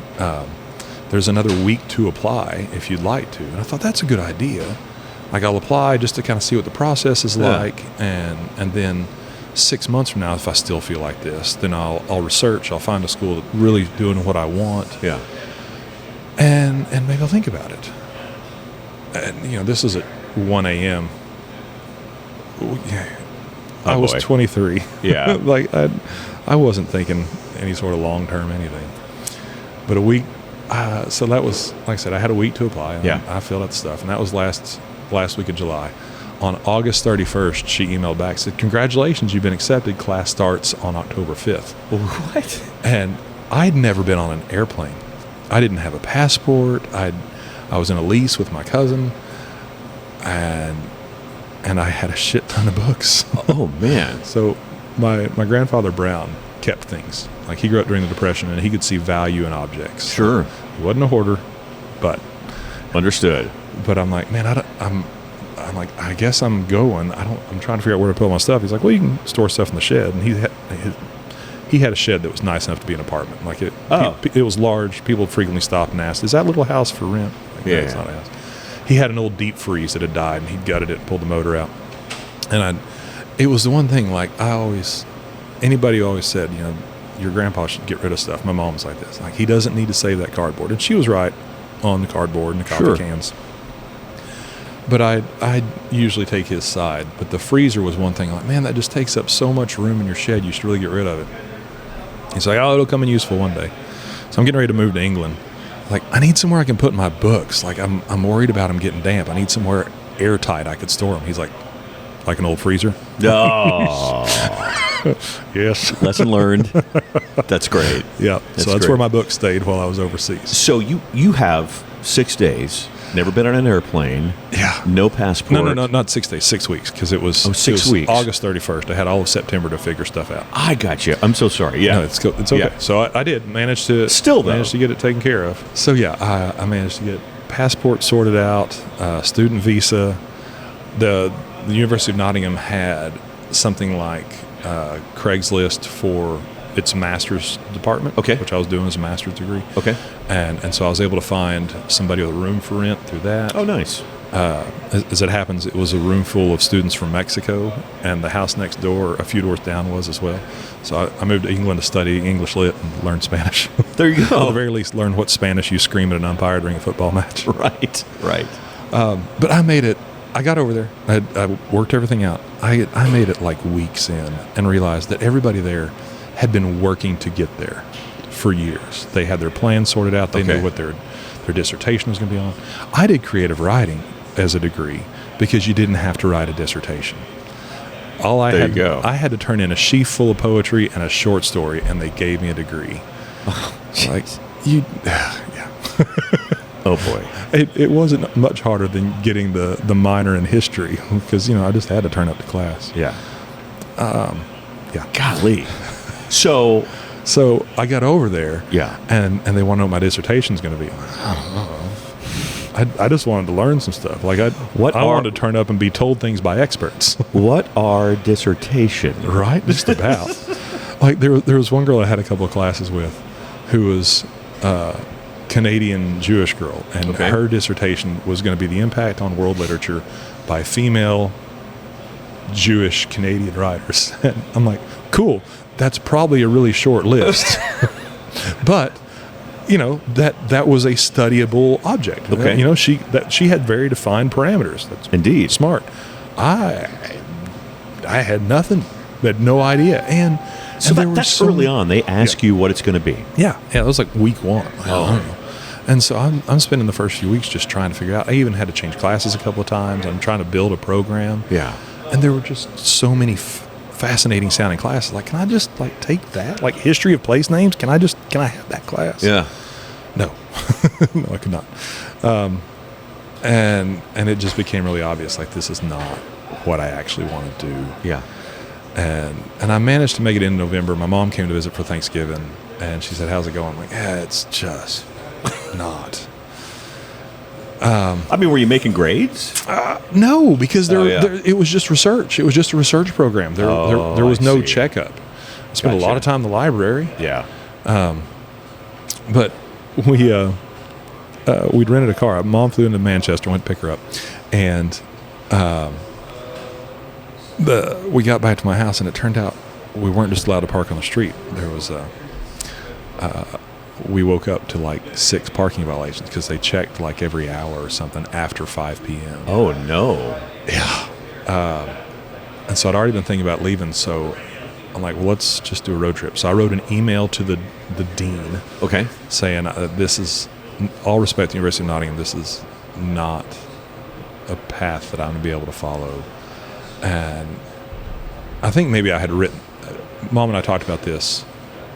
there's another week to apply if you'd like to. And I thought, that's a good idea. Like, I'll apply just to kind of see what the process is like, and then 6 months from now, if I still feel like this, then I'll research. I'll find a school that's really doing what I want. Yeah. And maybe I'll think about it. And, this is at 1 a.m. I was 23. Yeah. Like, I wasn't thinking any sort of long-term anything. But a week, so that was, like I said, I had a week to apply. Yeah. I filled out stuff, and that was last week of July. On August 31st, she emailed back, said, congratulations, you've been accepted. Class starts on October 5th. What? And I'd never been on an airplane. I didn't have a passport. I was in a lease with my cousin, and I had a shit ton of books. Oh, man. So my grandfather Brown kept things. Like, he grew up during the Depression, and he could see value in objects. Sure. He wasn't a hoarder, but understood. But I'm like, man, I'm like, I guess I'm going. I'm trying to figure out where to put all my stuff. He's like, well, you can store stuff in the shed, and he had a shed that was nice enough to be an apartment. Like, it was large. People frequently stopped and asked, is that little house for rent? Like, yeah. No, it's not a house. He had an old deep freeze that had died, and he gutted it and pulled the motor out. And it was the one thing, like, anybody always said, your grandpa should get rid of stuff. My mom was like this. Like, he doesn't need to save that cardboard. And she was right on the cardboard and the coffee cans. But I'd usually take his side. But the freezer was one thing. Like, man, that just takes up so much room in your shed. You should really get rid of it. He's like, oh, it'll come in useful one day. So I'm getting ready to move to England. Like, I need somewhere I can put my books. Like, I'm worried about them getting damp. I need somewhere airtight I could store them. He's like an old freezer. Oh. Yes. Lesson learned. That's great. Yeah. That's where my book stayed while I was overseas. So you have 6 days, never been on an airplane. Yeah. No passport. No, not 6 days, 6 weeks, because it was 6 weeks. August 31st. I had all of September to figure stuff out. I got you. I'm so sorry. Yeah. No, it's okay. Yeah. So I did manage to get it taken care of. So yeah, I managed to get passport sorted out, student visa. The University of Nottingham had something like Craigslist for its master's department, which I was doing as a master's degree. Okay. And so I was able to find somebody with a room for rent through that. Oh, nice. As it happens, it was a room full of students from Mexico, and the house next door, a few doors down, was as well. So I moved to England to study English Lit and learn Spanish. There you go. At the very least, learn what Spanish you scream at an umpire during a football match. Right. But I made it. I got over there. I worked everything out. I made it like weeks in and realized that everybody there had been working to get there for years. They had their plans sorted out. They knew what their dissertation was going to be on. I did creative writing as a degree because you didn't have to write a dissertation. I had to turn in a sheaf full of poetry and a short story, and they gave me a degree. Oh boy. It wasn't much harder than getting the minor in history because I just had to turn up to class. Yeah. Yeah. Golly. So I got over there. Yeah. And they want to know what my dissertation's going to be. I just wanted to learn some stuff. Like I wanted to turn up and be told things by experts. What are dissertations? Right? Just about. Like there was one girl I had a couple of classes with who was Canadian Jewish girl, and her dissertation was going to be the impact on world literature by female Jewish Canadian writers. And I'm like, cool, that's probably a really short list. But that was a studyable object. Okay. She had very defined parameters. That's indeed smart. I had nothing, had no idea. And so that's early on. They ask you what it's going to be. Yeah, it was like week one. I don't know. And so I'm spending the first few weeks just trying to figure out. I even had to change classes a couple of times. I'm trying to build a program. Yeah. And there were just so many fascinating sounding classes. Like, can I just take that? Like history of place names? Can I have that class? Yeah. No. No, I could not. And it just became really obvious. Like, this is not what I actually want to do. Yeah. And I managed to make it in November. My mom came to visit for Thanksgiving, and she said, "How's it going?" I'm like, it's just not. Were you making grades? No, because it was just research. It was just a research program. There was no checkup. I spent a lot of time in the library. Yeah. But we'd rented a car. Mom flew into Manchester, went to pick her up, and we got back to my house, and it turned out we weren't just allowed to park on the street. There was we woke up to 6 parking violations because they checked every hour or something after 5 p.m. Oh no! Yeah. And so I'd already been thinking about leaving. So I'm like, well, let's just do a road trip. So I wrote an email to the dean. Okay. Saying this is, all respect to the University of Nottingham, this is not a path that I'm going to be able to follow. And I think maybe I had written, Mom and I talked about this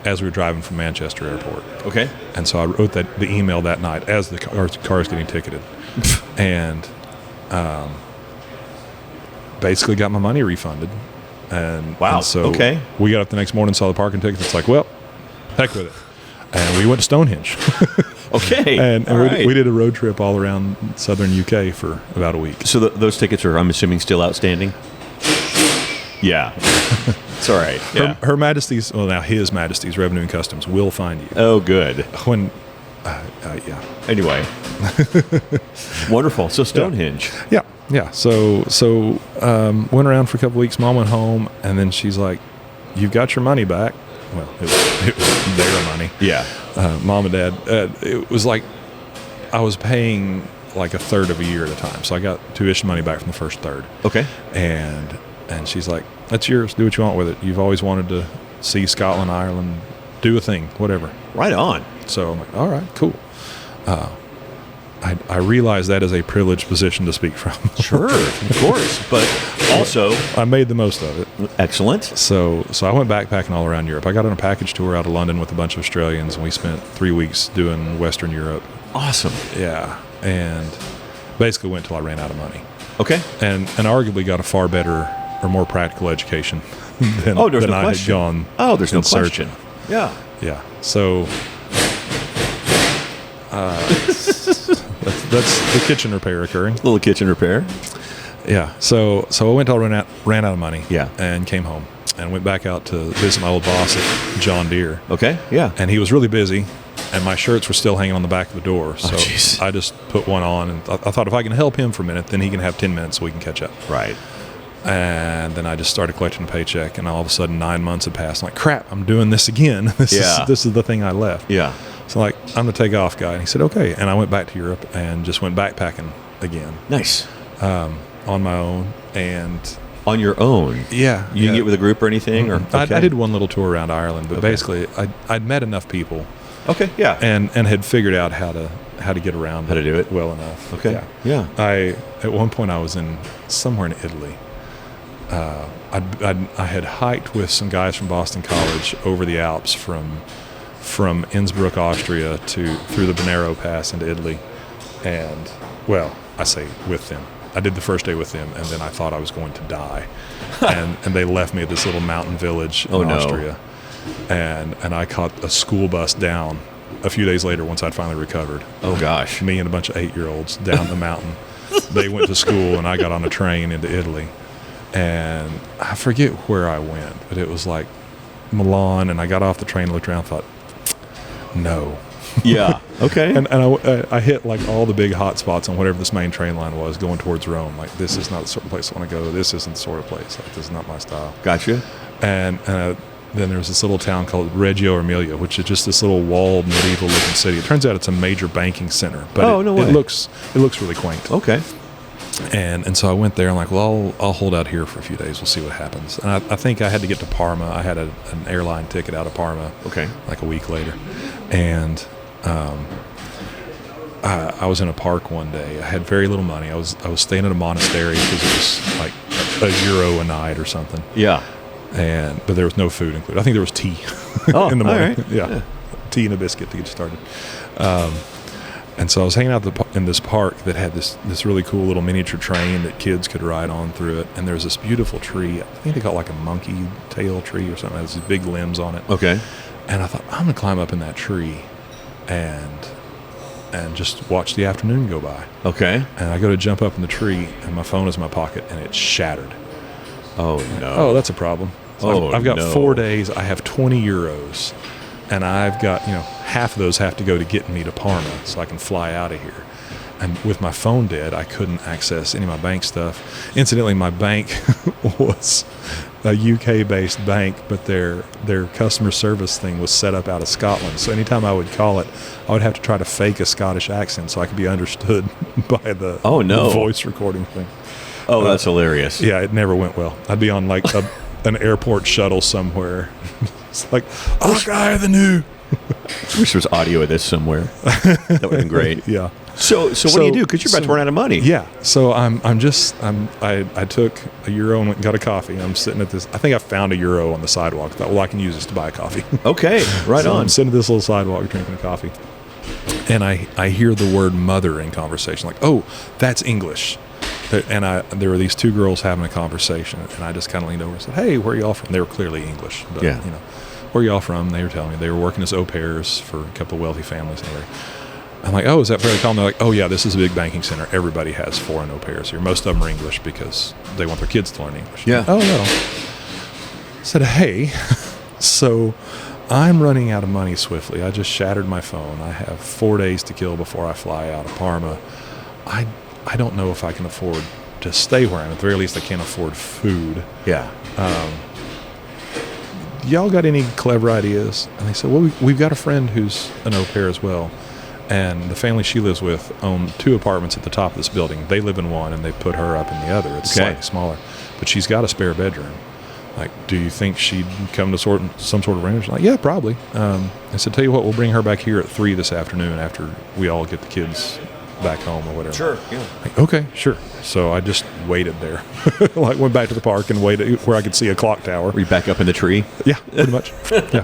as we were driving from Manchester Airport. Okay. And so I wrote the email that night as the car was getting ticketed. And basically got my money refunded. And wow. And so we got up the next morning, saw the parking tickets. It's like, well, heck with it. And we went to Stonehenge. Okay. And we did a road trip all around southern UK for about a week. So those tickets are, I'm assuming, still outstanding? Yeah. It's all right. Yeah. Her Majesty's, well, now His Majesty's Revenue and Customs will find you. Oh, good. When, yeah. Anyway. Wonderful. So Stonehenge. Yeah. So went around for a couple of weeks. Mom went home, and then she's like, "You've got your money back." Well, it was their money. Yeah. Mom and Dad. It was like I was paying a third of a year at a time. So I got tuition money back from the first third. Okay. And she's like, "That's yours. Do what you want with it. You've always wanted to see Scotland, Ireland, do a thing, whatever." Right on. So I'm like, all right, cool. I realize that is a privileged position to speak from. Sure, of course. But also, I made the most of it. Excellent. So I went backpacking all around Europe. I got on a package tour out of London with a bunch of Australians, and we spent 3 weeks doing Western Europe. Awesome. Yeah. And basically went till I ran out of money. Okay. And arguably got a far better or more practical education than I had gone. Oh, there's no question. Yeah. Yeah. So that's the kitchen repair occurring. Little kitchen repair. Yeah. So I went till I ran out of money. Yeah. And came home. and went back out to visit my old boss at John Deere. Okay, yeah. And he was really busy, and my shirts were still hanging on the back of the door. So I just put one on, and I thought if I can help him for a minute, then he can have 10 minutes so we can catch up. Right. And then I just started collecting a paycheck, and all of a sudden 9 months had passed. I'm like, crap, I'm doing this again. This is the thing I left. Yeah. So like, I'm the takeoff guy. And he said, okay. And I went back to Europe and just went backpacking again. Nice. On my own. And on your own? Yeah. You didn't get with a group or anything? Mm-hmm. Or okay. I did one little tour around Ireland, but basically I'd met enough people. Okay, yeah. And had figured out how to get around. How to do it? Well enough. Okay. Yeah. At one point I was somewhere in Italy. I had hiked with some guys from Boston College over the Alps from Innsbruck, Austria through the Bonero Pass into Italy. And, well, I say with them. I did the first day with them, and then I thought I was going to die. and they left me at this little mountain village in Austria. And I caught a school bus down a few days later once I'd finally recovered. Oh, gosh. Me and a bunch of 8-year-olds down the mountain. They went to school, and I got on a train into Italy. And I forget where I went, but it was like Milan, and I got off the train and looked around and thought, no. Yeah, okay. And I hit like all the big hot spots on whatever this main train line was going towards Rome. Like, this is not the sort of place I want to go. This isn't the sort of place. Like, this is not my style. Gotcha. And then there's this little town called Reggio Emilia, which is just this little walled medieval-looking city. It turns out it's a major banking center, but it looks really quaint. Okay. And so I went there. I'm like, well, I'll hold out here for a few days. We'll see what happens. And I think I had to get to Parma. I had an airline ticket out of Parma. Okay. Like a week later, and I was in a park one day. I had very little money. I was staying at a monastery because it was like €1 a night or something. Yeah. But there was no food included. I think there was tea in the morning. All right. Yeah, tea and a biscuit to get you started. And so I was hanging out in this park that had this really cool little miniature train that kids could ride on through it. And there's this beautiful tree. I think they call it like a monkey tail tree or something. It has these big limbs on it. Okay. And I thought, I'm going to climb up in that tree and just watch the afternoon go by. Okay. And I go to jump up in the tree, and my phone is in my pocket, and it's shattered. Oh, no. Oh, that's a problem. So I've got 4 days. I have 20 euros. And I've got, half of those have to go to getting me to Parma so I can fly out of here. And with my phone dead, I couldn't access any of my bank stuff. Incidentally, my bank was a UK-based bank, but their customer service thing was set up out of Scotland. So anytime I would call it, I would have to try to fake a Scottish accent so I could be understood by the voice recording thing. Oh, that's hilarious. Yeah, it never went well. I'd be on like an airport shuttle somewhere. It's like, guy the new. Wish there was audio of this somewhere. That would have been great. Yeah. So what do you do? Because you're about to run out of money. Yeah. So I took €1 and went and got a coffee. I'm sitting at this. I think I found €1 on the sidewalk. I thought, well, I can use this to buy a coffee. Okay. Right on. I'm sitting at this little sidewalk drinking a coffee, and I hear the word mother in conversation. Like, oh, that's English. And there were these two girls having a conversation, and I just kind of leaned over and said, hey, where are y'all from? They were clearly English. But, where are y'all from? They were telling me they were working as au pairs for a couple of wealthy families. And I'm like, oh, is that fairly common? They're like, oh, yeah, this is a big banking center. Everybody has foreign au pairs here. Most of them are English because they want their kids to learn English. Yeah. Like, oh, no. I said, hey, so I'm running out of money swiftly. I just shattered my phone. I have 4 days to kill before I fly out of Parma. I don't know if I can afford to stay where I am. At the very least, I can't afford food. Yeah. Y'all got any clever ideas? And they said, well, we've got a friend who's an au pair as well. And the family she lives with own 2 apartments at the top of this building. They live in one, and they put her up in the other. It's slightly smaller. But she's got a spare bedroom. Like, do you think she'd come to some sort of arrangement? Like, yeah, probably. I said, tell you what, we'll bring her back here at 3 this afternoon after we all get the kids back home or whatever. Sure, yeah. Like, okay, sure. So I just waited there. Like, went back to the park and waited where I could see a clock tower. Were you back up in the tree? Yeah, pretty much. Yeah.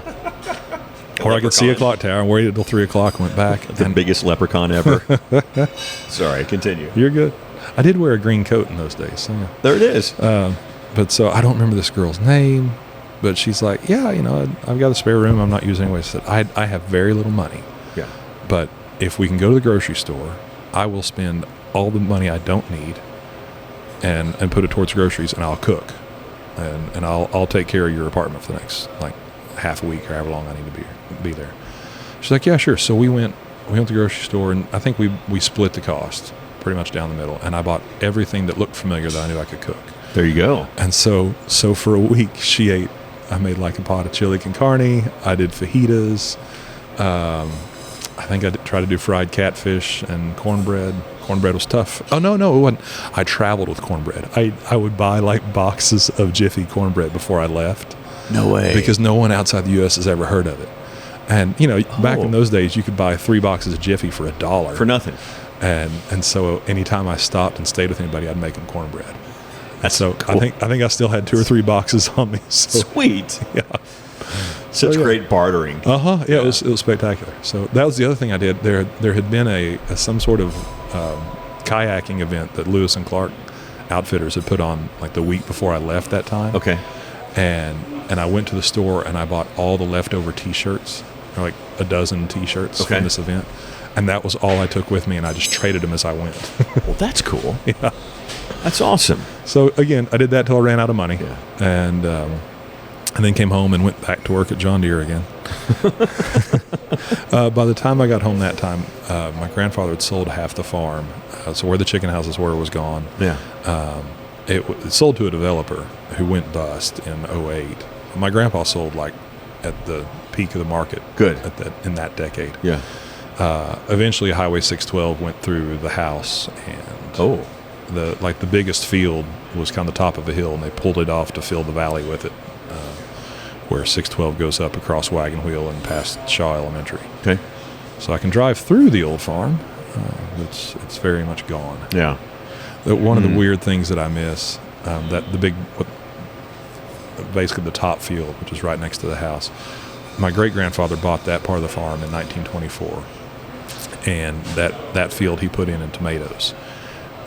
Where I could see a clock tower and waited until 3 o'clock and went back. The biggest leprechaun ever. Sorry, continue. You're good. I did wear a green coat in those days. So yeah. There it is. But so I don't remember this girl's name, but she's like, yeah, I've got a spare room I'm not using anyway. I said, I have very little money. Yeah. But if we can go to the grocery store, I will spend all the money I don't need and put it towards groceries, and I'll cook. and I'll take care of your apartment for the next like half a week or however long I need to be there. She's like, yeah, sure. So we went to the grocery store, and I think we split the cost pretty much down the middle, and I bought everything that looked familiar that I knew I could cook. There you go. And so for a week I made like a pot of chili con carne. I did fajitas. I think I tried to do fried catfish and cornbread. Cornbread was tough. Oh, no, it wasn't. I traveled with cornbread. I would buy like boxes of Jiffy cornbread before I left. No way. Because no one outside the U.S. has ever heard of it. And, back in those days, you could buy 3 boxes of Jiffy for $1. For nothing. And so anytime I stopped and stayed with anybody, I'd make them cornbread. That's so cool. I think I still had 2 or 3 boxes on me. So, sweet. Yeah. Such great bartering. Yeah, it was spectacular. So that was the other thing I did. There had been some sort of kayaking event that Lewis and Clark Outfitters had put on like the week before I left that time. Okay. And I went to the store and I bought all the leftover T-shirts, like a dozen T-shirts from this event, and that was all I took with me, and I just traded them as I went. Well, that's cool. Yeah, that's awesome. So again, I did that till I ran out of money, and then came home and went back to work at John Deere again. By the time I got home that time, my grandfather had sold half the farm, so where the chicken houses were was gone. Yeah. It sold to a developer who went bust in 2008. My grandpa sold like at the peak of the market. Good. In that decade. Yeah. Eventually, Highway 612 went through the house, and the biggest field was kind of the top of a hill, and they pulled it off to fill the valley with it, where 612 goes up across Wagon Wheel and past Shaw Elementary. Okay. So I can drive through the old farm. It's very much gone. Yeah. One of the weird things that I miss, basically the top field, which is right next to the house. My great-grandfather bought that part of the farm in 1924, and that field he put in tomatoes,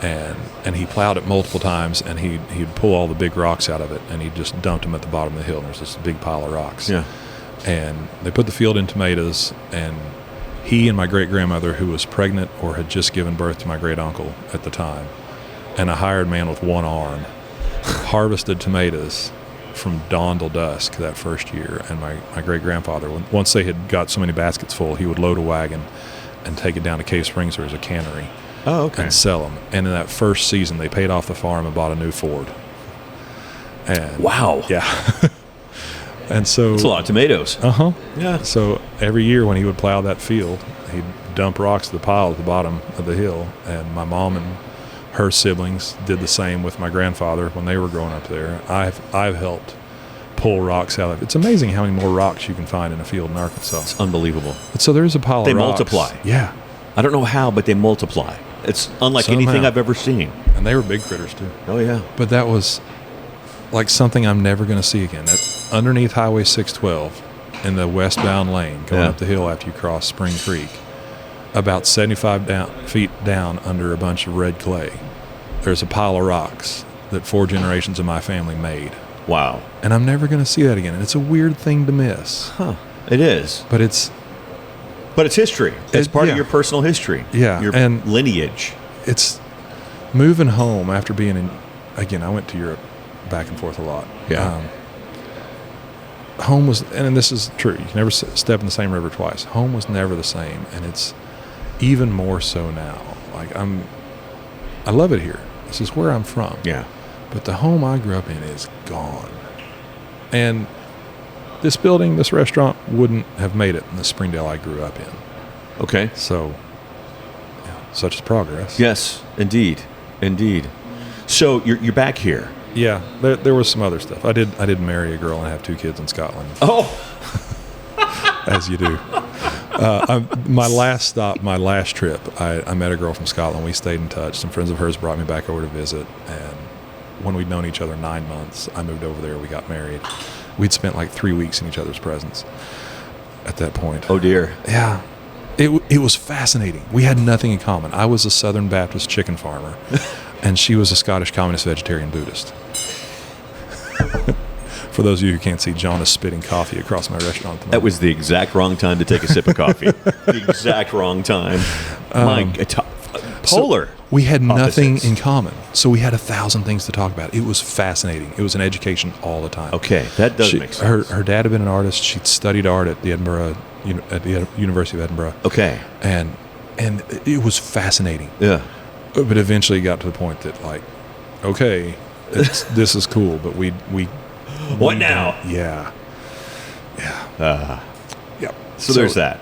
and he plowed it multiple times, and he'd pull all the big rocks out of it, and he just dumped them at the bottom of the hill, and there's this big pile of rocks. Yeah. And they put the field in tomatoes, and he and my great-grandmother, who was pregnant or had just given birth to my great-uncle at the time, and a hired man with one arm, harvested tomatoes from dawn till dusk that first year. And my great-grandfather, once they had got so many baskets full, he would load a wagon and take it down to Cave Springs, where there's a cannery, and sell them. And in that first season, they paid off the farm and bought a new Ford. And wow. Yeah. And so that's a lot of tomatoes. Yeah. So every year when he would plow that field, he'd dump rocks to the pile at the bottom of the hill, and my mom and her siblings did the same with my grandfather when they were growing up there. I've helped pull rocks out of it. It's amazing how many more rocks you can find in a field in Arkansas. It's unbelievable. So there's a pile of rocks. They multiply. Yeah. I don't know how, but they multiply. It's unlike anything I've ever seen. And they were big critters too. Oh yeah. But that was like something I'm never going to see again. Underneath Highway 612 in the westbound lane going up the hill after you cross Spring Creek, about 75 feet down under a bunch of red clay, there's a pile of rocks that 4 generations of my family made. Wow. And I'm never going to see that again. And it's a weird thing to miss. Huh. It is. But it's history. It's part of your personal history. Yeah. Your lineage. It's moving home after being in, again, I went to Europe back and forth a lot. Yeah. Home was, and this is true, you can never step in the same river twice. Home was never the same, and it's even more so now. Like I love it here. This is where I'm from. Yeah. But the home I grew up in is gone. And this building, this restaurant wouldn't have made it in the Springdale I grew up in. Okay. So, such is progress. Yes, indeed. So you're back here. Yeah, there was some other stuff. I did marry a girl and have 2 kids in Scotland. Oh, as you do. My last trip, I met a girl from Scotland. We stayed in touch. Some friends of hers brought me back over to visit, and when we'd known each other 9 months, I moved over there. We got married. We'd spent like 3 weeks in each other's presence at that point. Oh dear. Yeah. It was fascinating. We had nothing in common. I was a Southern Baptist chicken farmer, and she was a Scottish communist vegetarian Buddhist. For those of you who can't see, John is spitting coffee across my restaurant. That was the exact wrong time to take a sip of coffee. The exact wrong time. Polar. We had nothing in common, so we had 1,000 things to talk about. It was fascinating. It was an education all the time. Okay, that does make sense. Her dad had been an artist. She'd studied art at the University of Edinburgh. Okay, and it was fascinating. Yeah, but eventually it got to the point that like, okay, this is cool, but we what now? Yeah. Yep. So there's that.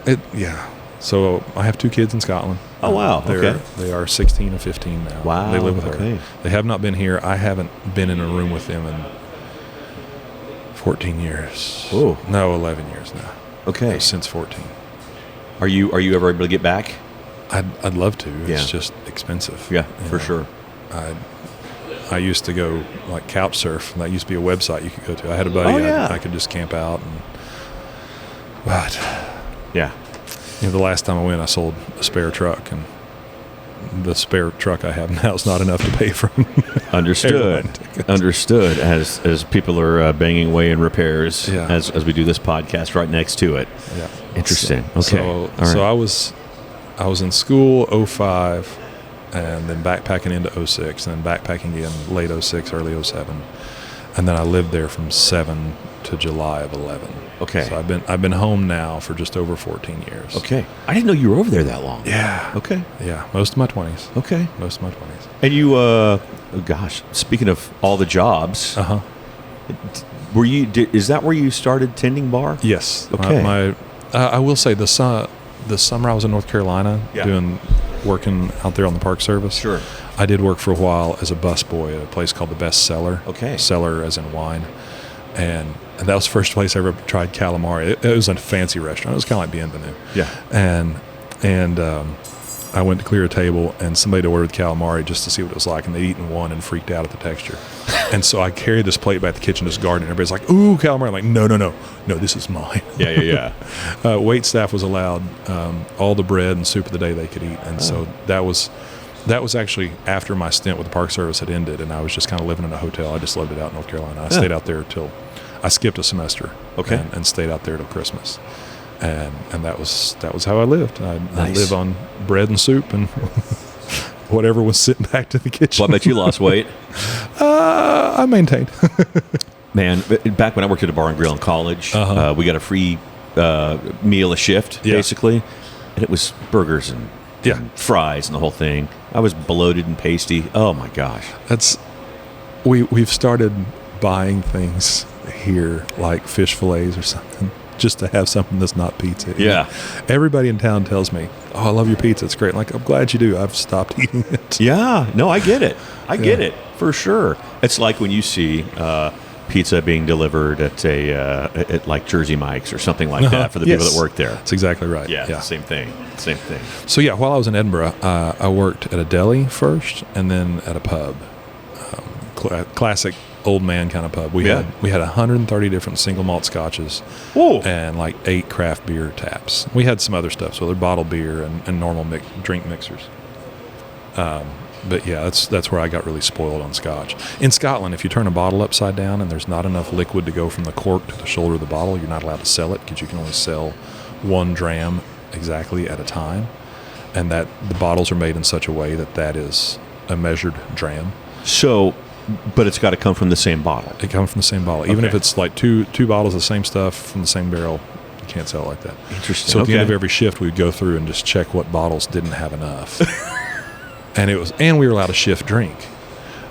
So I have 2 kids in Scotland. Oh, wow. They are 16 and 15 now. Wow. They live with her. Okay. They have not been here. I haven't been in a room with them in 14 years. Oh. No, 11 years now. Okay. Since 14. Are you ever able to get back? I'd love to. It's just expensive. Yeah, for sure. I used to go like couch surf. That used to be a website you could go to. I had a buddy. I could just camp out. But yeah. The last time I went, I sold a spare truck, and the spare truck I have now is not enough to pay for. Understood. As people are banging away in repairs, as we do this podcast right next to it. Yeah. Interesting. So I was in school 05, and then backpacking into 06, and then backpacking again late 06, early 07, and then I lived there from 7 to July of 11. Okay. So I've been home now for just over 14 years. Okay. I didn't know you were over there that long. Yeah. Okay. Yeah. Most of my 20s. Okay. Most of my 20s. And you, speaking of all the jobs, were you? Is that where you started tending bar? Yes. Okay. I will say the summer I was in North Carolina working out there on the Park Service. Sure. I did work for a while as a busboy at a place called the Best Cellar. Okay. Cellar as in wine. And that was the first place I ever tried calamari. It was a fancy restaurant. It was kind of like Bienvenue. Yeah. And I went to clear a table, and somebody ordered calamari just to see what it was like, and they'd eaten one and freaked out at the texture. And so I carried this plate back to the kitchen, just garden, and everybody's like, "Ooh, calamari!" I'm like, "No, this is mine." Yeah. Wait staff was allowed all the bread and soup of the day they could eat, and so that was actually after my stint with the Park Service had ended, and I was just kind of living in a hotel. I just lived it out in North Carolina. I stayed out there till I skipped a semester. Okay. And stayed out there till Christmas, and that was how I lived. I live on bread and soup and whatever was sitting back to the kitchen. Well, I bet you lost weight. I maintained. Man, back when I worked at a bar and grill in college, we got a free meal a shift, basically, and it was burgers and fries and the whole thing. I was bloated and pasty. Oh my gosh. We've started buying things here like fish fillets or something just to have something that's not pizza. Yeah. Everybody in town tells me, "Oh, I love your pizza. It's great." Like, I'm glad you do. I've stopped eating it. Yeah. No, I get it. I get it for sure. It's like when you see pizza being delivered at like Jersey Mike's or something like that for the people that work there. That's exactly right. Yeah. Same thing. So while I was in Edinburgh, I worked at a deli first, and then at a pub, classic old man kind of pub. We had 130 different single malt scotches. Whoa. And like 8 craft beer taps. We had some other stuff, so they're bottled beer and normal drink mixers. But yeah, that's where I got really spoiled on scotch. In Scotland, if you turn a bottle upside down and there's not enough liquid to go from the cork to the shoulder of the bottle, you're not allowed to sell it because you can only sell 1 dram exactly at a time. And that the bottles are made in such a way that is a measured dram. So, but it's got to come from the same bottle. It comes from the same bottle. Even if it's like two bottles of the same stuff from the same barrel, you can't sell it like that. Interesting. So at the end of every shift, we'd go through and just check what bottles didn't have enough. And we were allowed to shift drink.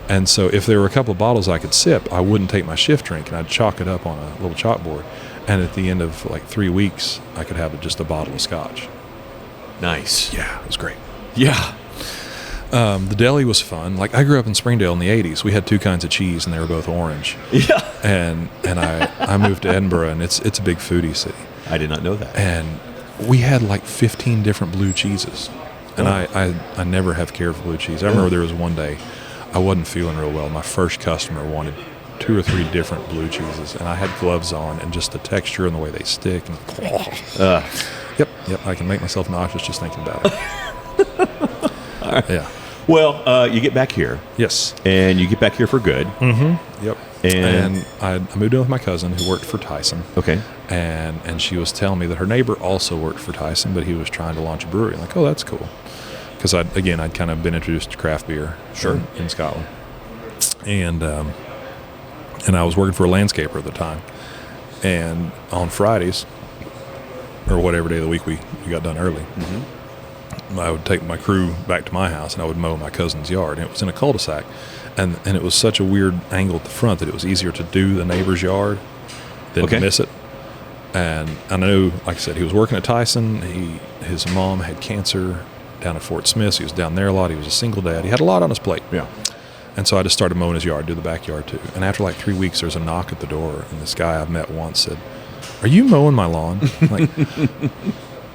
And so if there were a couple of bottles I could sip, I wouldn't take my shift drink, and I'd chalk it up on a little chalkboard. And at the end of like 3 weeks, I could have just a bottle of scotch. Nice. Yeah, it was great. Yeah. The deli was fun. Like, I grew up in Springdale in the 80s. We had 2 kinds of cheese, and they were both orange. Yeah. And I moved to Edinburgh, and it's a big foodie city. I did not know that. And we had like 15 different blue cheeses. And I never have cared for blue cheese. I remember there was one day I wasn't feeling real well. My first customer wanted 2 or 3 different blue cheeses, and I had gloves on, and just the texture and the way they stick. And Yep. I can make myself nauseous just thinking about it. All right. Yeah. Well, you get back here. Yes. And you get back here for good. Mm-hmm. Yep. And I moved in with my cousin who worked for Tyson. Okay. And she was telling me that her neighbor also worked for Tyson, but he was trying to launch a brewery. I'm like, oh, that's cool. because I'd kind of been introduced to craft beer in Scotland. And I was working for a landscaper at the time. And on Fridays, or whatever day of the week we got done early, I would take my crew back to my house and I would mow my cousin's yard. And it was in a cul-de-sac. And it was such a weird angle at the front that it was easier to do the neighbor's yard than to miss it. And I know, like I said, he was working at Tyson. His mom had cancer down at Fort Smith. So he was down there a lot. He was a single dad. He had a lot on his plate. Yeah. And so I just started mowing his yard, do the backyard too. And after like 3 weeks, there was a knock at the door. And this guy I've met once said, "Are you mowing my lawn?" I'm like,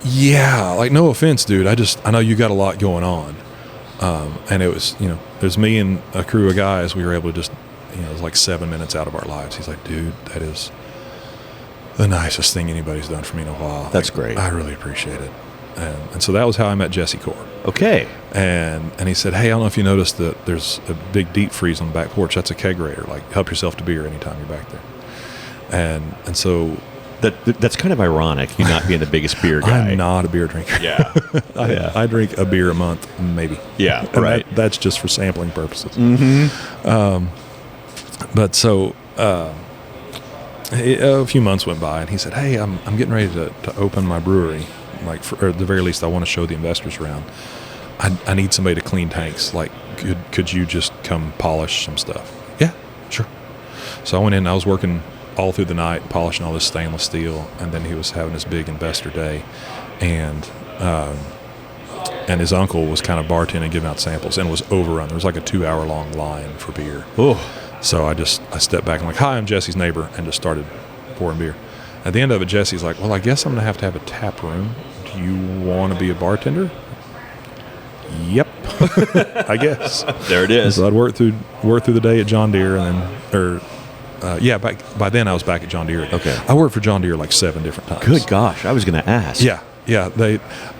yeah, like no offense, dude. I know you got a lot going on. And it was, there's me and a crew of guys. We were able to just, it was like 7 minutes out of our lives. He's like, "Dude, that is the nicest thing anybody's done for me in a while." That's great. I really appreciate it. And so that was how I met Jesse Core. Okay. And he said, "Hey, I don't know if you noticed that there's a big deep freeze on the back porch. That's a kegerator. Like, help yourself to beer anytime you're back there." And so that's kind of ironic, you not being the biggest beer guy. I'm not a beer drinker. Yeah. I drink a beer a month, maybe. Yeah, and right. That's just for sampling purposes. But so a few months went by, and he said, "Hey, I'm getting ready to open my brewery. Like, or at the very least, I want to show the investors around. I need somebody to clean tanks. Like, could you just come polish some stuff?" "Yeah, sure." So I went in, and I was working all through the night, polishing all this stainless steel, and then he was having this big investor day, and his uncle was kind of bartending, giving out samples, and it was overrun. There was like a 2-hour-long line for beer. Oh. So I stepped back and like, "Hi, I'm Jesse's neighbor," and just started pouring beer. At the end of it, Jesse's like, "Well, I guess I'm going to have a tap room. Do you want to be a bartender?" "Yep." I guess. There it is. So I'd work through the day at John Deere, and then, by then I was back at John Deere. Okay. I worked for John Deere like 7 different times. Good gosh, I was going to ask. Yeah.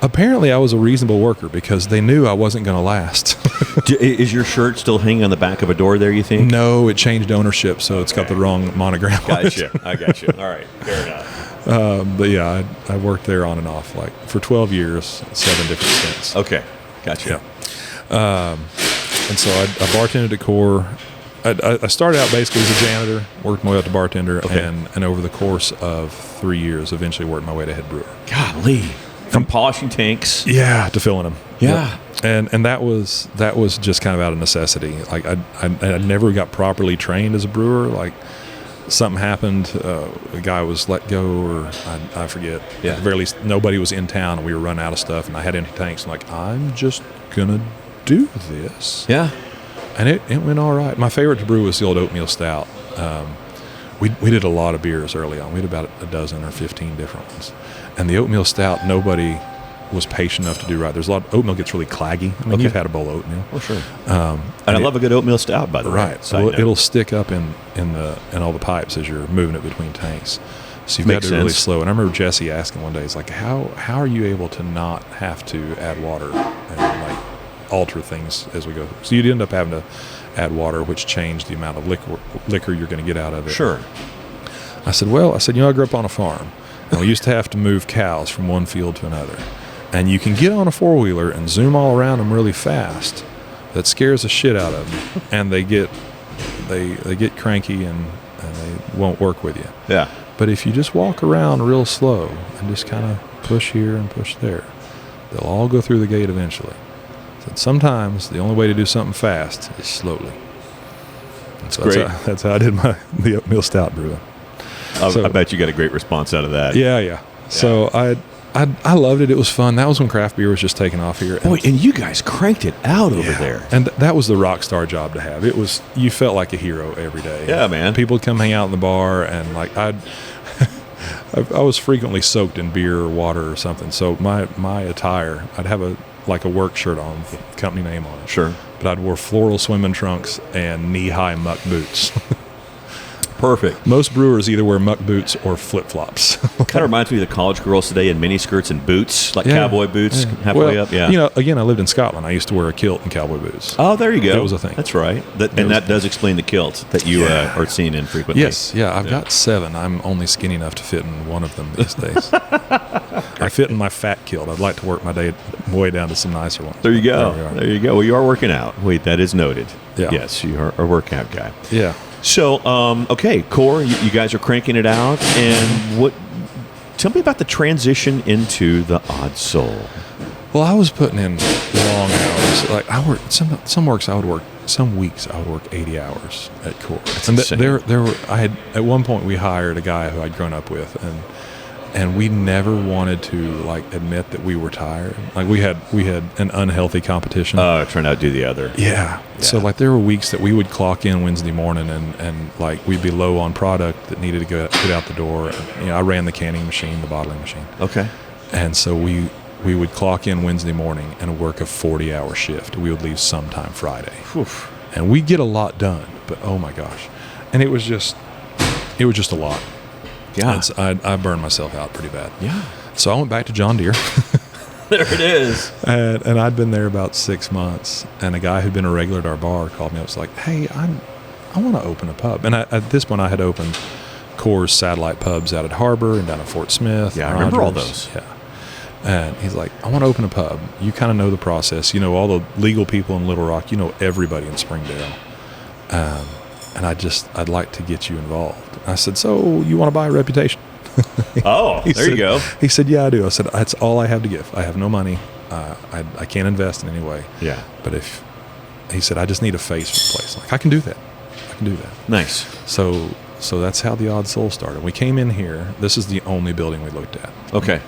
Apparently I was a reasonable worker because they knew I wasn't going to last. Is your shirt still hanging on the back of a door there, you think? No, it changed ownership, so it's got the wrong monogram on it. I got you. All right, fair enough. But yeah, I worked there on and off, like for 12 years, 7 different stints. Okay, gotcha. Yeah. And so I bartended at Core. I started out basically as a janitor, worked my way up to bartender, and over the course of 3 years, eventually worked my way to head brewer. Golly. From polishing tanks? Yeah, to filling them. Yeah. Yep. And that was just kind of out of necessity. Like I never got properly trained as a brewer. Like something happened, a guy was let go, or I forget. Yeah. At the very least, nobody was in town, and we were running out of stuff, and I had empty tanks. I'm like, I'm just gonna do this. Yeah. And it went all right. My favorite to brew was the old oatmeal stout. We did a lot of beers early on. We had about a dozen or 15 different ones. And the oatmeal stout, nobody was patient enough to do right. There's a lot. Oatmeal gets really claggy. I mean, you've had a bowl of oatmeal. Oh, sure. And I love a good oatmeal stout, by the way. Right. So it'll stick up in all the pipes as you're moving it between tanks. So you've got to do it really slow. And I remember Jesse asking one day, he's like, how are you able to not have to add water and like alter things as we go? So you'd end up having to add water, which changed the amount of liquor you're going to get out of it. Sure. I said, I grew up on a farm, and we used to have to move cows from one field to another. And you can get on a four-wheeler and zoom all around them really fast. That scares the shit out of them, and they get cranky and they won't work with you. Yeah. But if you just walk around real slow and just kind of push here and push there, they'll all go through the gate eventually. So sometimes the only way to do something fast is slowly. And so that's how I did the oatmeal stout brewing. I bet you got a great response out of that. Yeah. So I loved it. It was fun. That was when craft beer was just taking off here. Boy, and you guys cranked it out over there. And that was the rock star job to have. You felt like a hero every day. Yeah, man. People would come hang out in the bar, and like I was frequently soaked in beer or water or something. So my attire, I'd have a work shirt on with the company name on it. Sure. But I'd wear floral swimming trunks and knee-high muck boots. Perfect. Most brewers either wear muck boots or flip-flops. Kind of reminds me of the college girls today in mini skirts and boots, like cowboy boots, halfway up. Yeah. Again, I lived in Scotland. I used to wear a kilt and cowboy boots. Oh, there you go. That was a thing. That's right. That does explain the kilt that you are seen in frequently. Yes. Yeah. I've got 7. I'm only skinny enough to fit in one of them these days. I fit in my fat kilt. I'd like to work my way down to some nicer ones. There you go. There you go. Well, you are working out. Wait, that is noted. Yeah. Yes, you are a workout guy. Yeah. So, okay, Core, you guys are cranking it out, and tell me about the transition into the Odd Soul. Well, I was putting in long hours. Like I worked some weeks I would work 80 hours at Core. That's insane. I had at one point we hired a guy who I'd grown up with, and we never wanted to like admit that we were tired. Like we had an unhealthy competition. Trying to outdo the other. Yeah. So like there were weeks that we would clock in Wednesday morning and like we'd be low on product that needed to get out the door. And, I ran the canning machine, the bottling machine. Okay. And so we would clock in Wednesday morning and work a 40-hour shift. We would leave sometime Friday. Oof. And we'd get a lot done, but oh my gosh. And it was just a lot. Yeah. I burned myself out pretty bad. Yeah. So I went back to John Deere. There it is. And I'd been there about 6 months, and a guy who'd been a regular at our bar called me up. Was like, "Hey, I want to open a pub." And at this point, I had opened Core's satellite pubs out at Harbor and down at Fort Smith. Yeah, I remember all those. Yeah. And he's like, "I want to open a pub. You kind of know the process. You know all the legal people in Little Rock. You know everybody in Springdale. And I'd like to get you involved." I said, "So you want to buy a reputation?" You go. He said, "Yeah, I do." I said, "That's all I have to give. I have no money. I can't invest in any way. Yeah. But he said, I just need a face for the place. Like, I can do that. Nice. So that's how the Odd Soul started. We came in here. This is the only building we looked at. Okay.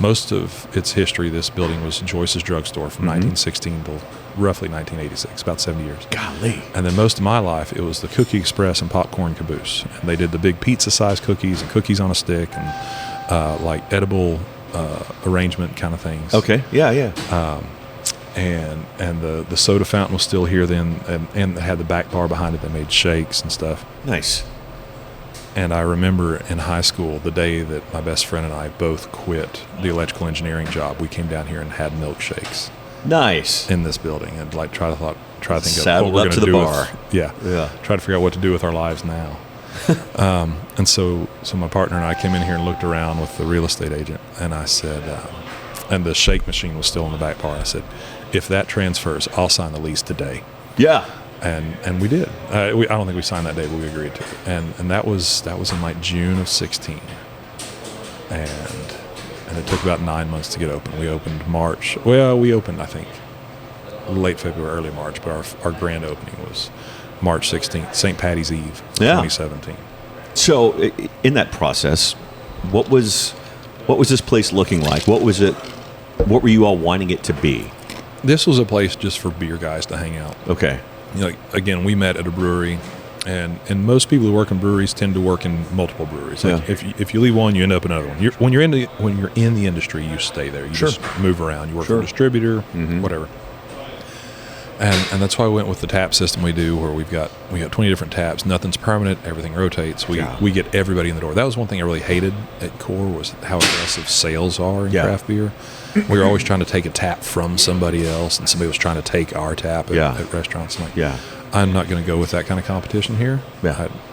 Most of its history, this building was Joyce's Drugstore from 1916 to roughly 1986, about 70 years. Golly. And then most of my life, it was the Cookie Express and Popcorn Caboose. And they did the big pizza-sized cookies and cookies on a stick and like edible arrangement kind of things. Okay. Yeah. And the soda fountain was still here then, and it had the back bar behind it that made shakes and stuff. Nice. And I remember in high school, the day that my best friend and I both quit the electrical engineering job, we came down here and had milkshakes. Nice. In this building, and like try to think of Saddled what we're up to going the to do. bar. Try to figure out what to do with our lives now. And so my partner and I came in here and looked around with the real estate agent, and I said, and the shake machine was still in the back bar. I said, if that transfers, I'll sign the lease today. Yeah. And we did. I don't think we signed that day, but we agreed to it. And that was in like June of 16. And it took about 9 months to get open. We opened March. Well, we opened, I think, late February, early March, but our grand opening was March 16th, St. Patty's Eve, 2017. So in that process, what was this place looking like? What was it? What were you all wanting it to be? This was a place just for beer guys to hang out. Okay. Again, we met at a brewery, and most people who work in breweries tend to work in multiple breweries. Like if you leave one, you end up in another one. When you're in the industry, you stay there. You just move around. You work for a distributor, whatever. And that's why we went with the tap system we do, where we got 20 different taps. Nothing's permanent. Everything rotates. We get everybody in the door. That was one thing I really hated at Core, was how aggressive sales are in craft beer. We were always trying to take a tap from somebody else, and somebody was trying to take our tap at restaurants. I'm not going to go with that kind of competition here.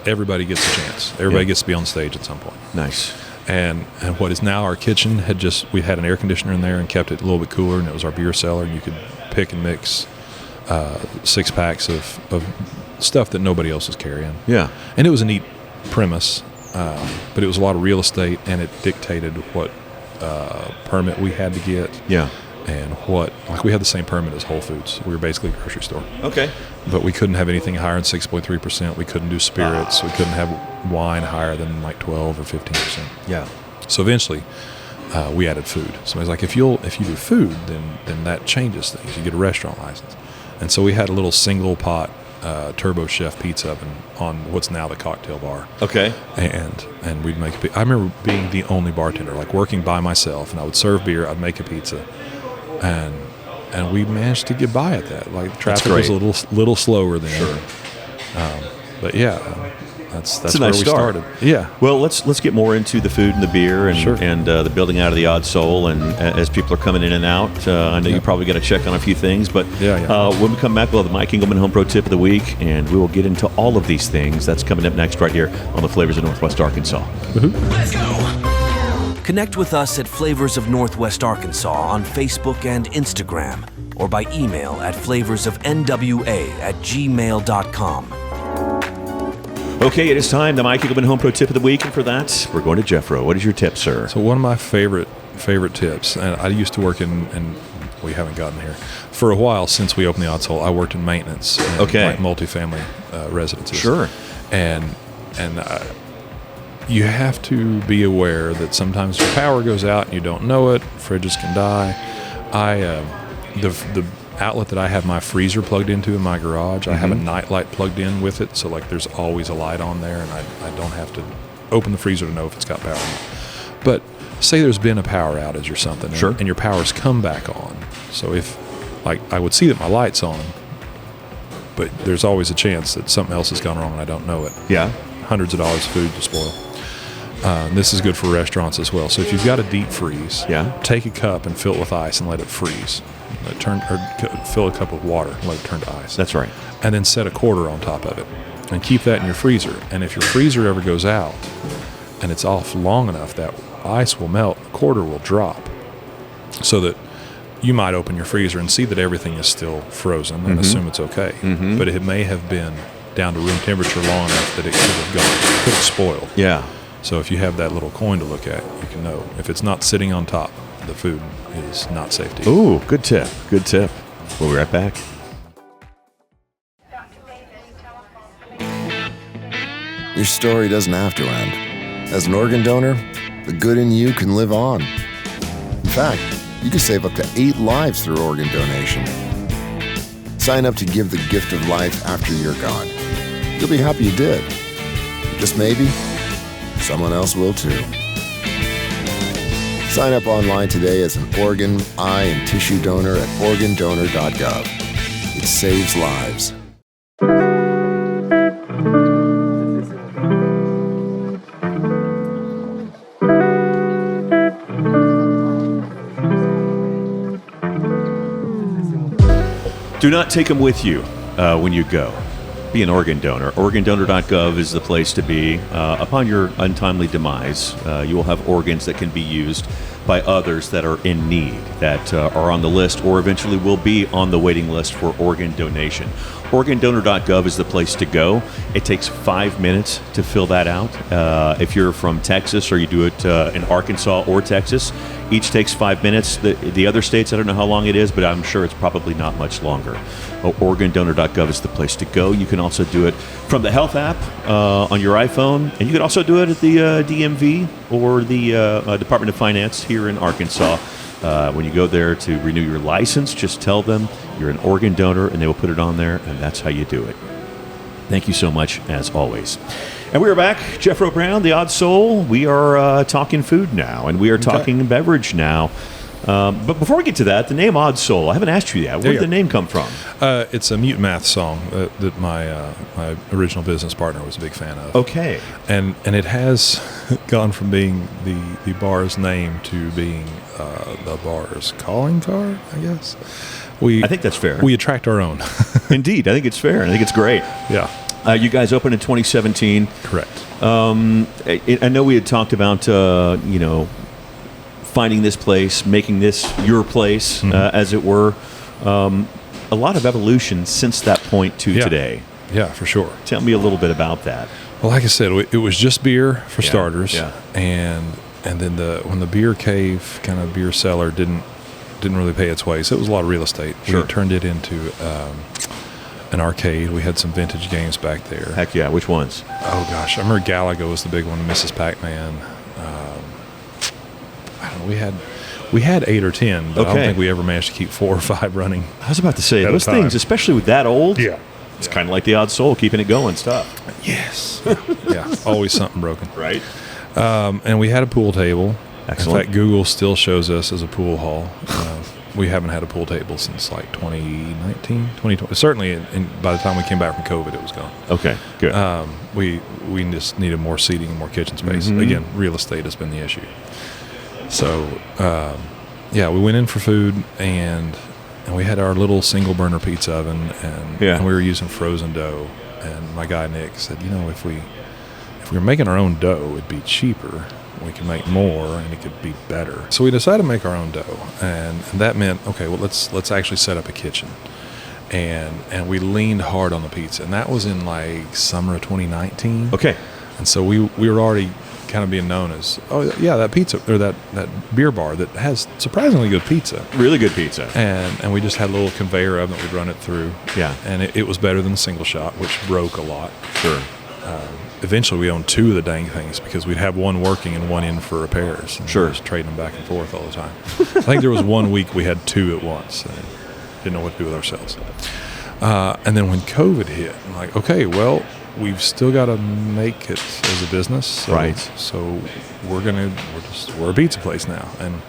Everybody gets a chance. Everybody gets to be on stage at some point. Nice. And what is now our kitchen we had an air conditioner in there and kept it a little bit cooler, and it was our beer cellar, and you could pick and mix 6 packs of stuff that nobody else is carrying. Yeah. And it was a neat premise, but it was a lot of real estate, and it dictated what permit we had to get. Yeah. And we had the same permit as Whole Foods. We were basically a grocery store. Okay. But we couldn't have anything higher than 6.3%. We couldn't do spirits. We couldn't have wine higher than like 12 or 15%. Yeah. So eventually, we added food. Somebody's like, if you do food, then that changes things. You get a restaurant license. And so we had a little single pot Turbo Chef pizza oven on what's now the cocktail bar. Okay. And we'd make I remember being the only bartender, like working by myself, and I would serve beer, I'd make a pizza, and we managed to get by at that. Like traffic was a little slower then. Sure. But yeah, that's a where nice we start. started. Yeah. Well, let's get more into the food and the beer and the building out of the Odd Soul. And as people are coming in and out, I know you probably got to check on a few things. But when we come back, we'll have the Mike Engelman Home Pro Tip of the Week, and we will get into all of these things. That's coming up next right here on the Flavors of Northwest Arkansas. Let's go. Connect with us at Flavors of Northwest Arkansas on Facebook and Instagram, or by email at flavorsofnwa@gmail.com. Okay, it is time. The Mike Eagleman Home Pro Tip of the Week, and for that, we're going to Jeffro. What is your tip, sir? So one of my favorite tips, and I used to work in we haven't gotten here for a while since we opened the Odds Hole. I worked in maintenance, in like multifamily residences. Sure, and you have to be aware that sometimes your power goes out and you don't know it. Fridges can die. The outlet that I have my freezer plugged into in my garage, I have a night light plugged in with it, so like there's always a light on there, and I don't have to open the freezer to know if it's got power. But say there's been a power outage or something, and your power's come back on. So if, like, I would see that my light's on, but there's always a chance that something else has gone wrong and I don't know it. Yeah. Hundreds of dollars of food to spoil. This is good for restaurants as well. So if you've got a deep freeze, take a cup and fill it with ice and let it freeze. Fill a cup with water and let it turn to ice. That's right. And then set a quarter on top of it and keep that in your freezer. And if your freezer ever goes out and it's off long enough, that ice will melt, the quarter will drop, so that you might open your freezer and see that everything is still frozen and assume it's okay. But it may have been down to room temperature long enough that it could have spoiled. Yeah. So if you have that little coin to look at, you can know. If it's not sitting on top, the food is not safe to eat. Ooh, good tip. Good tip. We'll be right back. Your story doesn't have to end. As an organ donor, the good in you can live on. In fact, you can save up to 8 lives through organ donation. Sign up to give the gift of life after you're gone. You'll be happy you did. Just maybe, someone else will too. Sign up online today as an organ, eye, and tissue donor at organdonor.gov. It saves lives. Do not take them with you when you go. Be an organ donor. Organdonor.gov is the place to be. Upon your untimely demise, you will have organs that can be used by others that are in need, that are on the list or eventually will be on the waiting list for organ donation. Organdonor.gov is the place to go. It takes 5 minutes to fill that out. If you're from Texas or you do it in Arkansas or Texas, each takes 5 minutes. The other states, I don't know how long it is, but I'm sure it's probably not much longer. Organdonor.gov is the place to go. You can also do it from the health app on your iPhone, and you can also do it at the DMV or the Department of Finance here in Arkansas. When you go there to renew your license, just tell them you're an organ donor, and they will put it on there, and that's how you do it. Thank you so much, as always. And we are back. Jeffro Brown, the Odd Soul. We are talking food now, and we are talking beverage now. But before we get to that, the name Odd Soul, I haven't asked you that. Where did the name come from? It's a Mute Math song that my original business partner was a big fan of. Okay. And it has gone from being the bar's name to being the bar's calling card, I guess. I think that's fair. We attract our own. Indeed. I think it's fair. I think it's great. Yeah. You guys opened in 2017. Correct. I know we had talked about, finding this place, making this your place, as it were. A lot of evolution since that point to today. Yeah, for sure. Tell me a little bit about that. Well, like I said, it was just beer for starters. Yeah. And then when the beer cave, kind of beer cellar, didn't really pay its way, so it was a lot of real estate. Sure. We turned it into an arcade. We had some vintage games back there. Heck yeah, which ones? Oh gosh, I remember Galaga was the big one, Mrs. Pac-Man. I don't know, we had 8 or 10, but I don't think we ever managed to keep 4 or 5 running. I was about to say, those things, especially with that old, it's kind of like the Odd Soul, keeping it going stuff. Yes. Yeah, always something broken. Right. And we had a pool table. Excellent. In fact, Google still shows us as a pool hall. We haven't had a pool table since like 2019, 2020. Certainly, by the time we came back from COVID, it was gone. Okay, good. We just needed more seating and more kitchen space. Again, real estate has been the issue. So, we went in for food, and we had our little single burner pizza oven, and we were using frozen dough. And my guy Nick said, if we were making our own dough, it'd be cheaper we can make more, and it could be better. So we decided to make our own dough, and that meant, okay, well, let's actually set up a kitchen. And we leaned hard on the pizza, and that was in like summer of 2019. Okay. And so we were already kind of being known as, oh yeah, that pizza or that beer bar that has surprisingly good pizza. Really good pizza. And we just had a little conveyor oven that we'd run it through. Yeah. And it was better than the single shot, which broke a lot. Sure. Eventually we owned two of the dang things because we'd have one working and one in for repairs. And sure. Just trading them back and forth all the time. I think there was 1 week we had two at once. And didn't know what to do with ourselves. And then when COVID hit, I'm like, okay, well, we've still got to make it as a business. So, right. So we're a pizza place now. And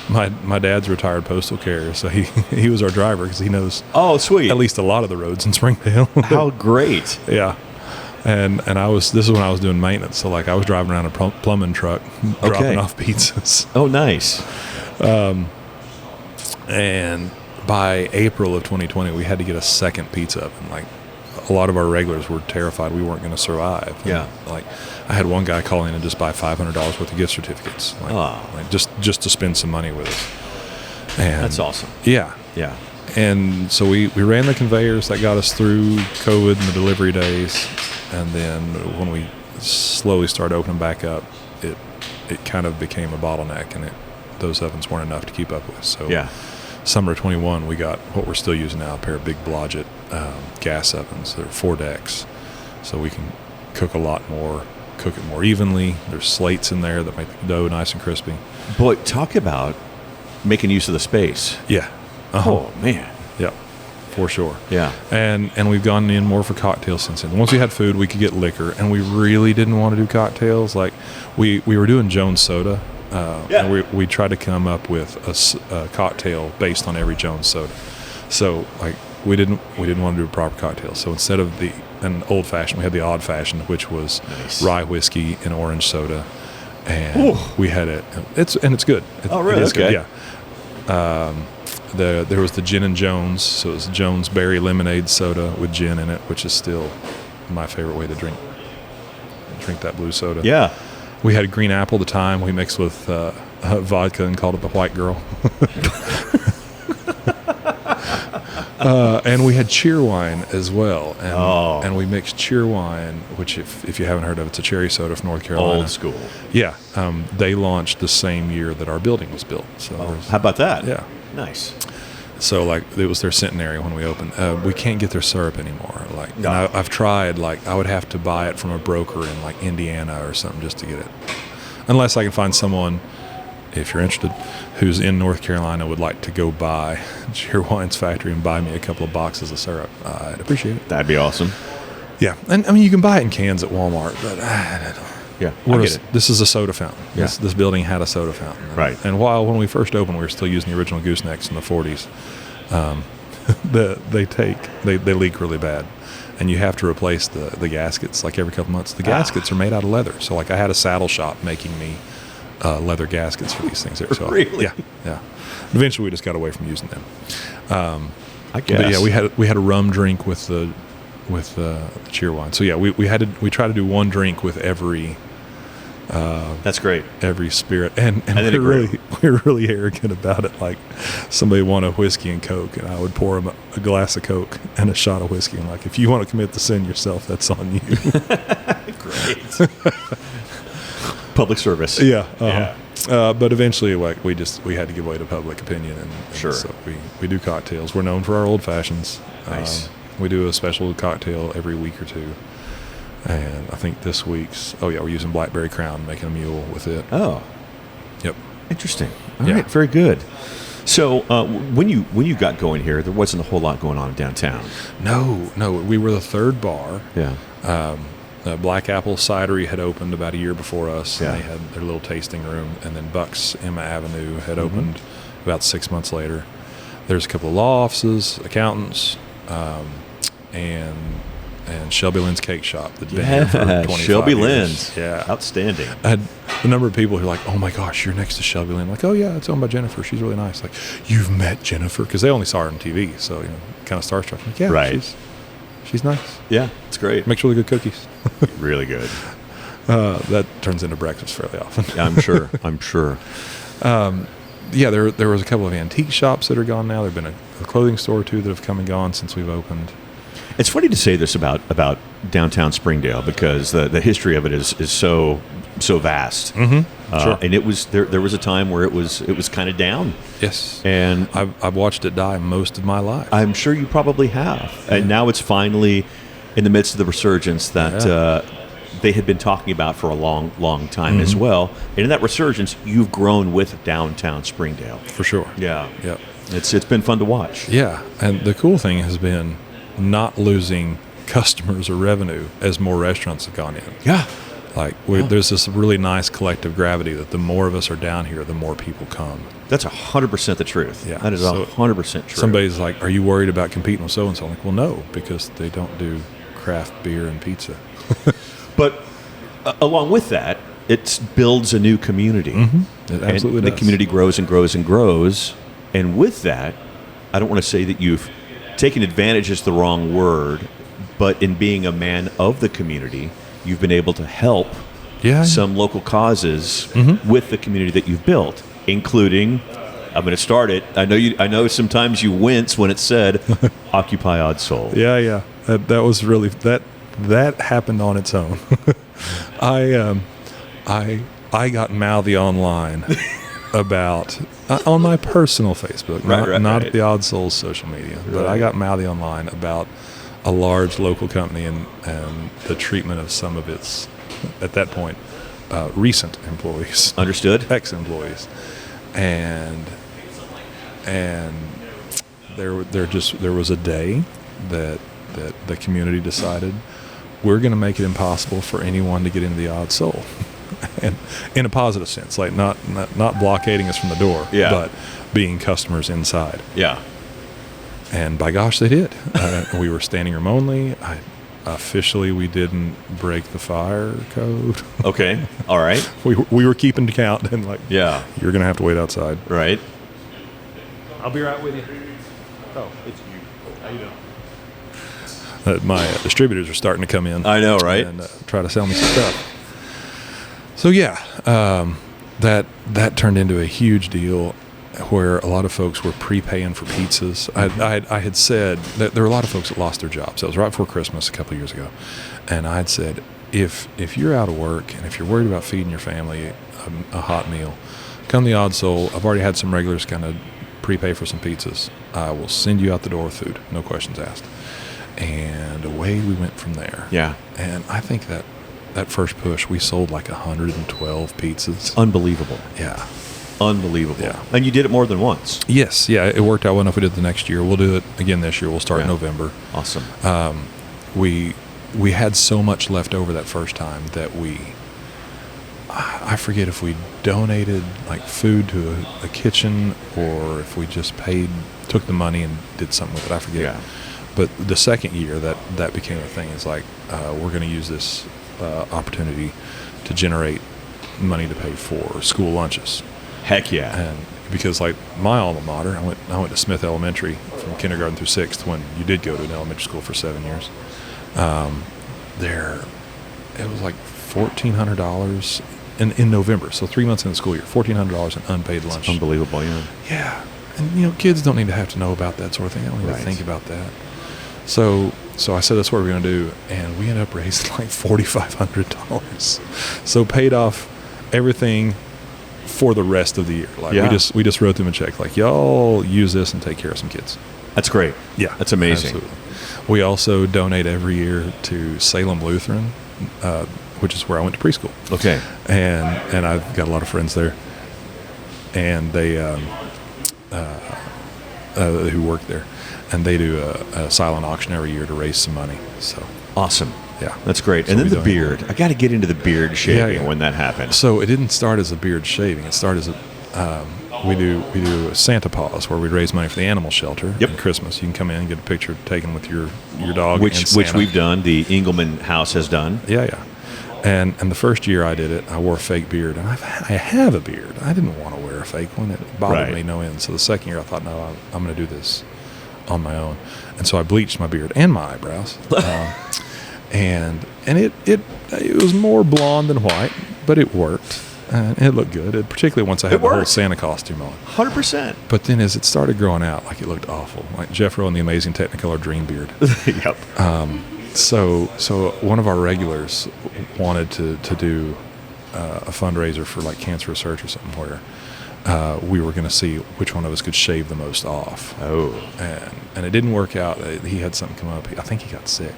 my dad's a retired postal carrier, so he was our driver because he knows sweet. at least a lot of the roads in Springdale. How great. Yeah. And this is when I was doing maintenance. So like I was driving around a plumbing truck dropping off pizzas. Oh, nice. And by April of 2020, we had to get a second pizza oven. Like a lot of our regulars were terrified we weren't going to survive. Yeah. And, like I had one guy call in and just buy $500 worth of gift certificates. Like just to spend some money with us. And that's awesome. Yeah. Yeah. And so we ran the conveyors that got us through COVID and the delivery days. And then when we slowly started opening back up, it kind of became a bottleneck, and those ovens weren't enough to keep up with. So yeah. Summer of 21, we got what we're still using now, a pair of big Blodgett gas ovens. They're 4 decks, so we can cook a lot more, cook it more evenly. There's slates in there that make the dough nice and crispy. Boy, talk about making use of the space. Yeah. Oh, man. Yep. For sure. Yeah. And we've gone in more for cocktails since then. Once we had food, we could get liquor, and we really didn't want to do cocktails. Like we were doing Jones soda, and we tried to come up with a cocktail based on every Jones soda. So like we didn't want to do a proper cocktail. So instead of an old fashioned, we had the odd fashioned, which was rye whiskey and orange soda, and we had it. It's good. Really? It is okay. good. Yeah. There was the Gin and Jones, so it was Jones berry lemonade soda with gin in it, which is still my favorite way to drink that blue soda. Yeah. We had green apple at the time. We mixed with vodka and called it the White Girl. And we had cheer wine as well. And we mixed cheer wine, which if you haven't heard of, it's a cherry soda from North Carolina. Old school. Yeah. They launched the same year that our building was built. So how about that? Yeah. Nice. So like it was their centenary when we opened. We can't get their syrup anymore. Like no. I've tried. Like I would have to buy it from a broker in like Indiana or something just to get it. Unless I can find someone, if you're interested, who's in North Carolina would like to go by Cheerwine's factory and buy me a couple of boxes of syrup. I'd appreciate it. That'd be awesome. Yeah, and I mean you can buy it in cans at Walmart, but yeah, I get it. This is a soda fountain. Yeah. This building had a soda fountain. Right. And when we first opened, we were still using the original goosenecks in the 40s. They leak really bad, and you have to replace the gaskets like every couple months. The gaskets are made out of leather, so like I had a saddle shop making me leather gaskets for these things. So, really? Yeah. Eventually, we just got away from using them. I guess. But yeah, we had a rum drink with the cheer wine. So yeah, we tried to do one drink with every. That's great. Every spirit, and we're really arrogant about it. Like somebody wanted a whiskey and Coke, and I would pour them a glass of Coke and a shot of whiskey. And like, if you want to commit the sin yourself, that's on you. Great. Public service. Yeah. But eventually, like we had to give way to public opinion, and sure. So we do cocktails. We're known for our old fashions. Nice. We do a special cocktail every week or two. And I think this week's, we're using Blackberry Crown, making a mule with it. Oh. Yep. Interesting. All right, very good. So when you got going here, there wasn't a whole lot going on in downtown. No. We were the third bar. Yeah. Black Apple Cidery had opened about a year before us. Yeah. And they had their little tasting room. And then Buck's Emma Avenue had opened about 6 months later. There's a couple of law offices, accountants, and Shelby Lynn's Cake Shop that's been here for 25 Shelby years. Lynn's. Yeah. Outstanding. I had a number of people who are like, oh my gosh, you're next to Shelby Lynn. Like, oh yeah, it's owned by Jennifer. She's really nice. Like, you've met Jennifer? Because they only saw her on TV. So, kind of starstruck. I'm like, yeah, right. She's nice. Yeah, it's great. Makes really good cookies. Really good. That turns into breakfast fairly often. Yeah, I'm sure. Yeah, there was a couple of antique shops that are gone now. There have been a clothing store or two that have come and gone since we've opened. It's funny to say this about downtown Springdale because the history of it is so vast. Mm-hmm. Sure. And it was there was a time where it was kind of down. Yes. And I've watched it die most of my life. I'm sure you probably have. And now it's finally in the midst of the resurgence that they had been talking about for a long time as well. And in that resurgence, you've grown with downtown Springdale. For sure. Yeah. Yep. It's been fun to watch. Yeah. And the cool thing has been not losing customers or revenue as more restaurants have gone in. Yeah. There's this really nice collective gravity that the more of us are down here, the more people come. That's 100% the truth. Yeah. That is 100% true. Somebody's like, are you worried about competing with so-and-so? I'm like, well, no, because they don't do craft beer and pizza. But along with that, it builds a new community. Mm-hmm. It absolutely does. The community grows and grows and grows. And with that, I don't want to say that you've taken advantage is the wrong word, but in being a man of the community, you've been able to help some local causes with the community that you've built, including, I'm going to start it. I know sometimes you wince when it's said, Occupy Odd Soul. Yeah. That was really, that happened on its own. I got mouthy online about, on my personal Facebook, not at the Odd Souls social media, but I got mouthy online about a large local company and the treatment of some of its, at that point, recent employees. Understood. Ex-employees. And there was a day that the community decided we're going to make it impossible for anyone to get into the Odd Soul. And in a positive sense, like not blockading us from the door, but being customers inside. Yeah. And by gosh, they did. We were standing room only. Officially, we didn't break the fire code. Okay. All right. We were keeping count and you're going to have to wait outside. Right. I'll be right with you. Oh, it's you. How you doing? My distributors are starting to come in. I know, right? And try to sell me some stuff. So that turned into a huge deal where a lot of folks were prepaying for pizzas. I had said that there were a lot of folks that lost their jobs. That was right before Christmas a couple of years ago. And I had said, if you're out of work and if you're worried about feeding your family a hot meal, come to the Odd Soul. I've already had some regulars kind of prepay for some pizzas. I will send you out the door with food, no questions asked. And away we went from there. Yeah. And I think that first push, we sold 112 pizzas. Unbelievable. Yeah. Unbelievable. Yeah. And you did it more than once. Yes. Yeah. It worked out well enough. We did it the next year. We'll do it again this year. We'll start in November. Awesome. We had so much left over that first time that I forget if we donated food to a kitchen or if we just took the money and did something with it. I forget. Yeah. But the second year that became a thing. It's we're going to use this opportunity to generate money to pay for school lunches. Heck yeah. And because my alma mater, I went to Smith Elementary from kindergarten through 6th when you did go to an elementary school for 7 years. It was $1,400 in November, so 3 months in the school year, $1,400 in unpaid lunch. That's unbelievable, yeah. Yeah. And kids don't need to have to know about that sort of thing. They don't need to think about that. So I said that's what we're going to do, and we ended up raising $4,500. So paid off everything for the rest of the year. We just wrote them a check y'all use this and take care of some kids. That's great. Yeah, that's amazing. Absolutely. We also donate every year to Salem Lutheran, which is where I went to preschool. Okay, and I've got a lot of friends there, and they who work there. And they do a silent auction every year to raise some money. So awesome. Yeah. That's great. And then the beard. I got to get into the beard shaving when that happens. So it didn't start as a beard shaving. It started as we do a Santa Paws where we raise money for the animal shelter at Christmas. You can come in and get a picture taken with your dog. Which we've done. The Engelman House has done. Yeah. And the first year I did it, I wore a fake beard. And I have a beard. I didn't want to wear a fake one. It bothered me no end. So the second year I thought, no, I'm going to do this on my own. And so I bleached my beard and my eyebrows. and it was more blonde than white, but it worked. And it looked good, particularly once I had the whole Santa costume on. 100%. But then as it started growing out, like, it looked awful. Like Jeffro and the Amazing Technicolor Dream Beard. Yep. So one of our regulars wanted to do a fundraiser for like cancer research or something where we were going to see which one of us could shave the most off. Oh. And it didn't work out. He had something come up. I think he got sick.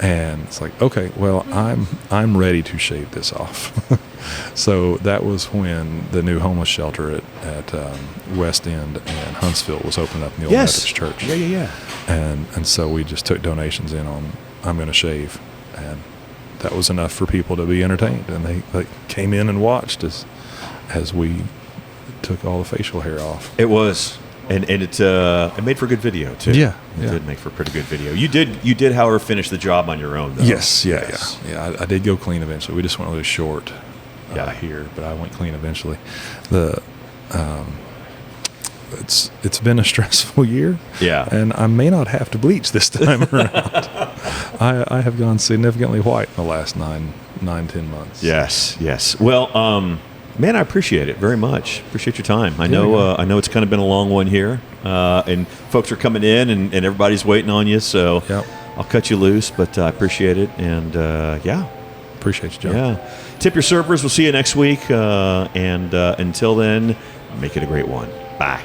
And it's like, okay, well, I'm ready to shave this off. So that was when the new homeless shelter at West End and Huntsville was opened up in the old Methodist church. Yeah. And so we just took donations in on I'm going to shave, and that was enough for people to be entertained, and they came in and watched as we took all the facial hair off. It was. And it made for a good video too. Yeah, it did make for a pretty good video. You did, however, finish the job on your own, though. Yes. I did go clean eventually. We just went really short here, but I went clean eventually. It's been a stressful year. Yeah, and I may not have to bleach this time around. I have gone significantly white in the last 9-10 months. Yes. Well, man, I appreciate it very much. Appreciate your time. I know it's kind of been a long one here, and folks are coming in, and everybody's waiting on you. So I'll cut you loose, but I appreciate it, and appreciate you, Joe. Yeah, tip your servers. We'll see you next week, and until then, make it a great one. Bye.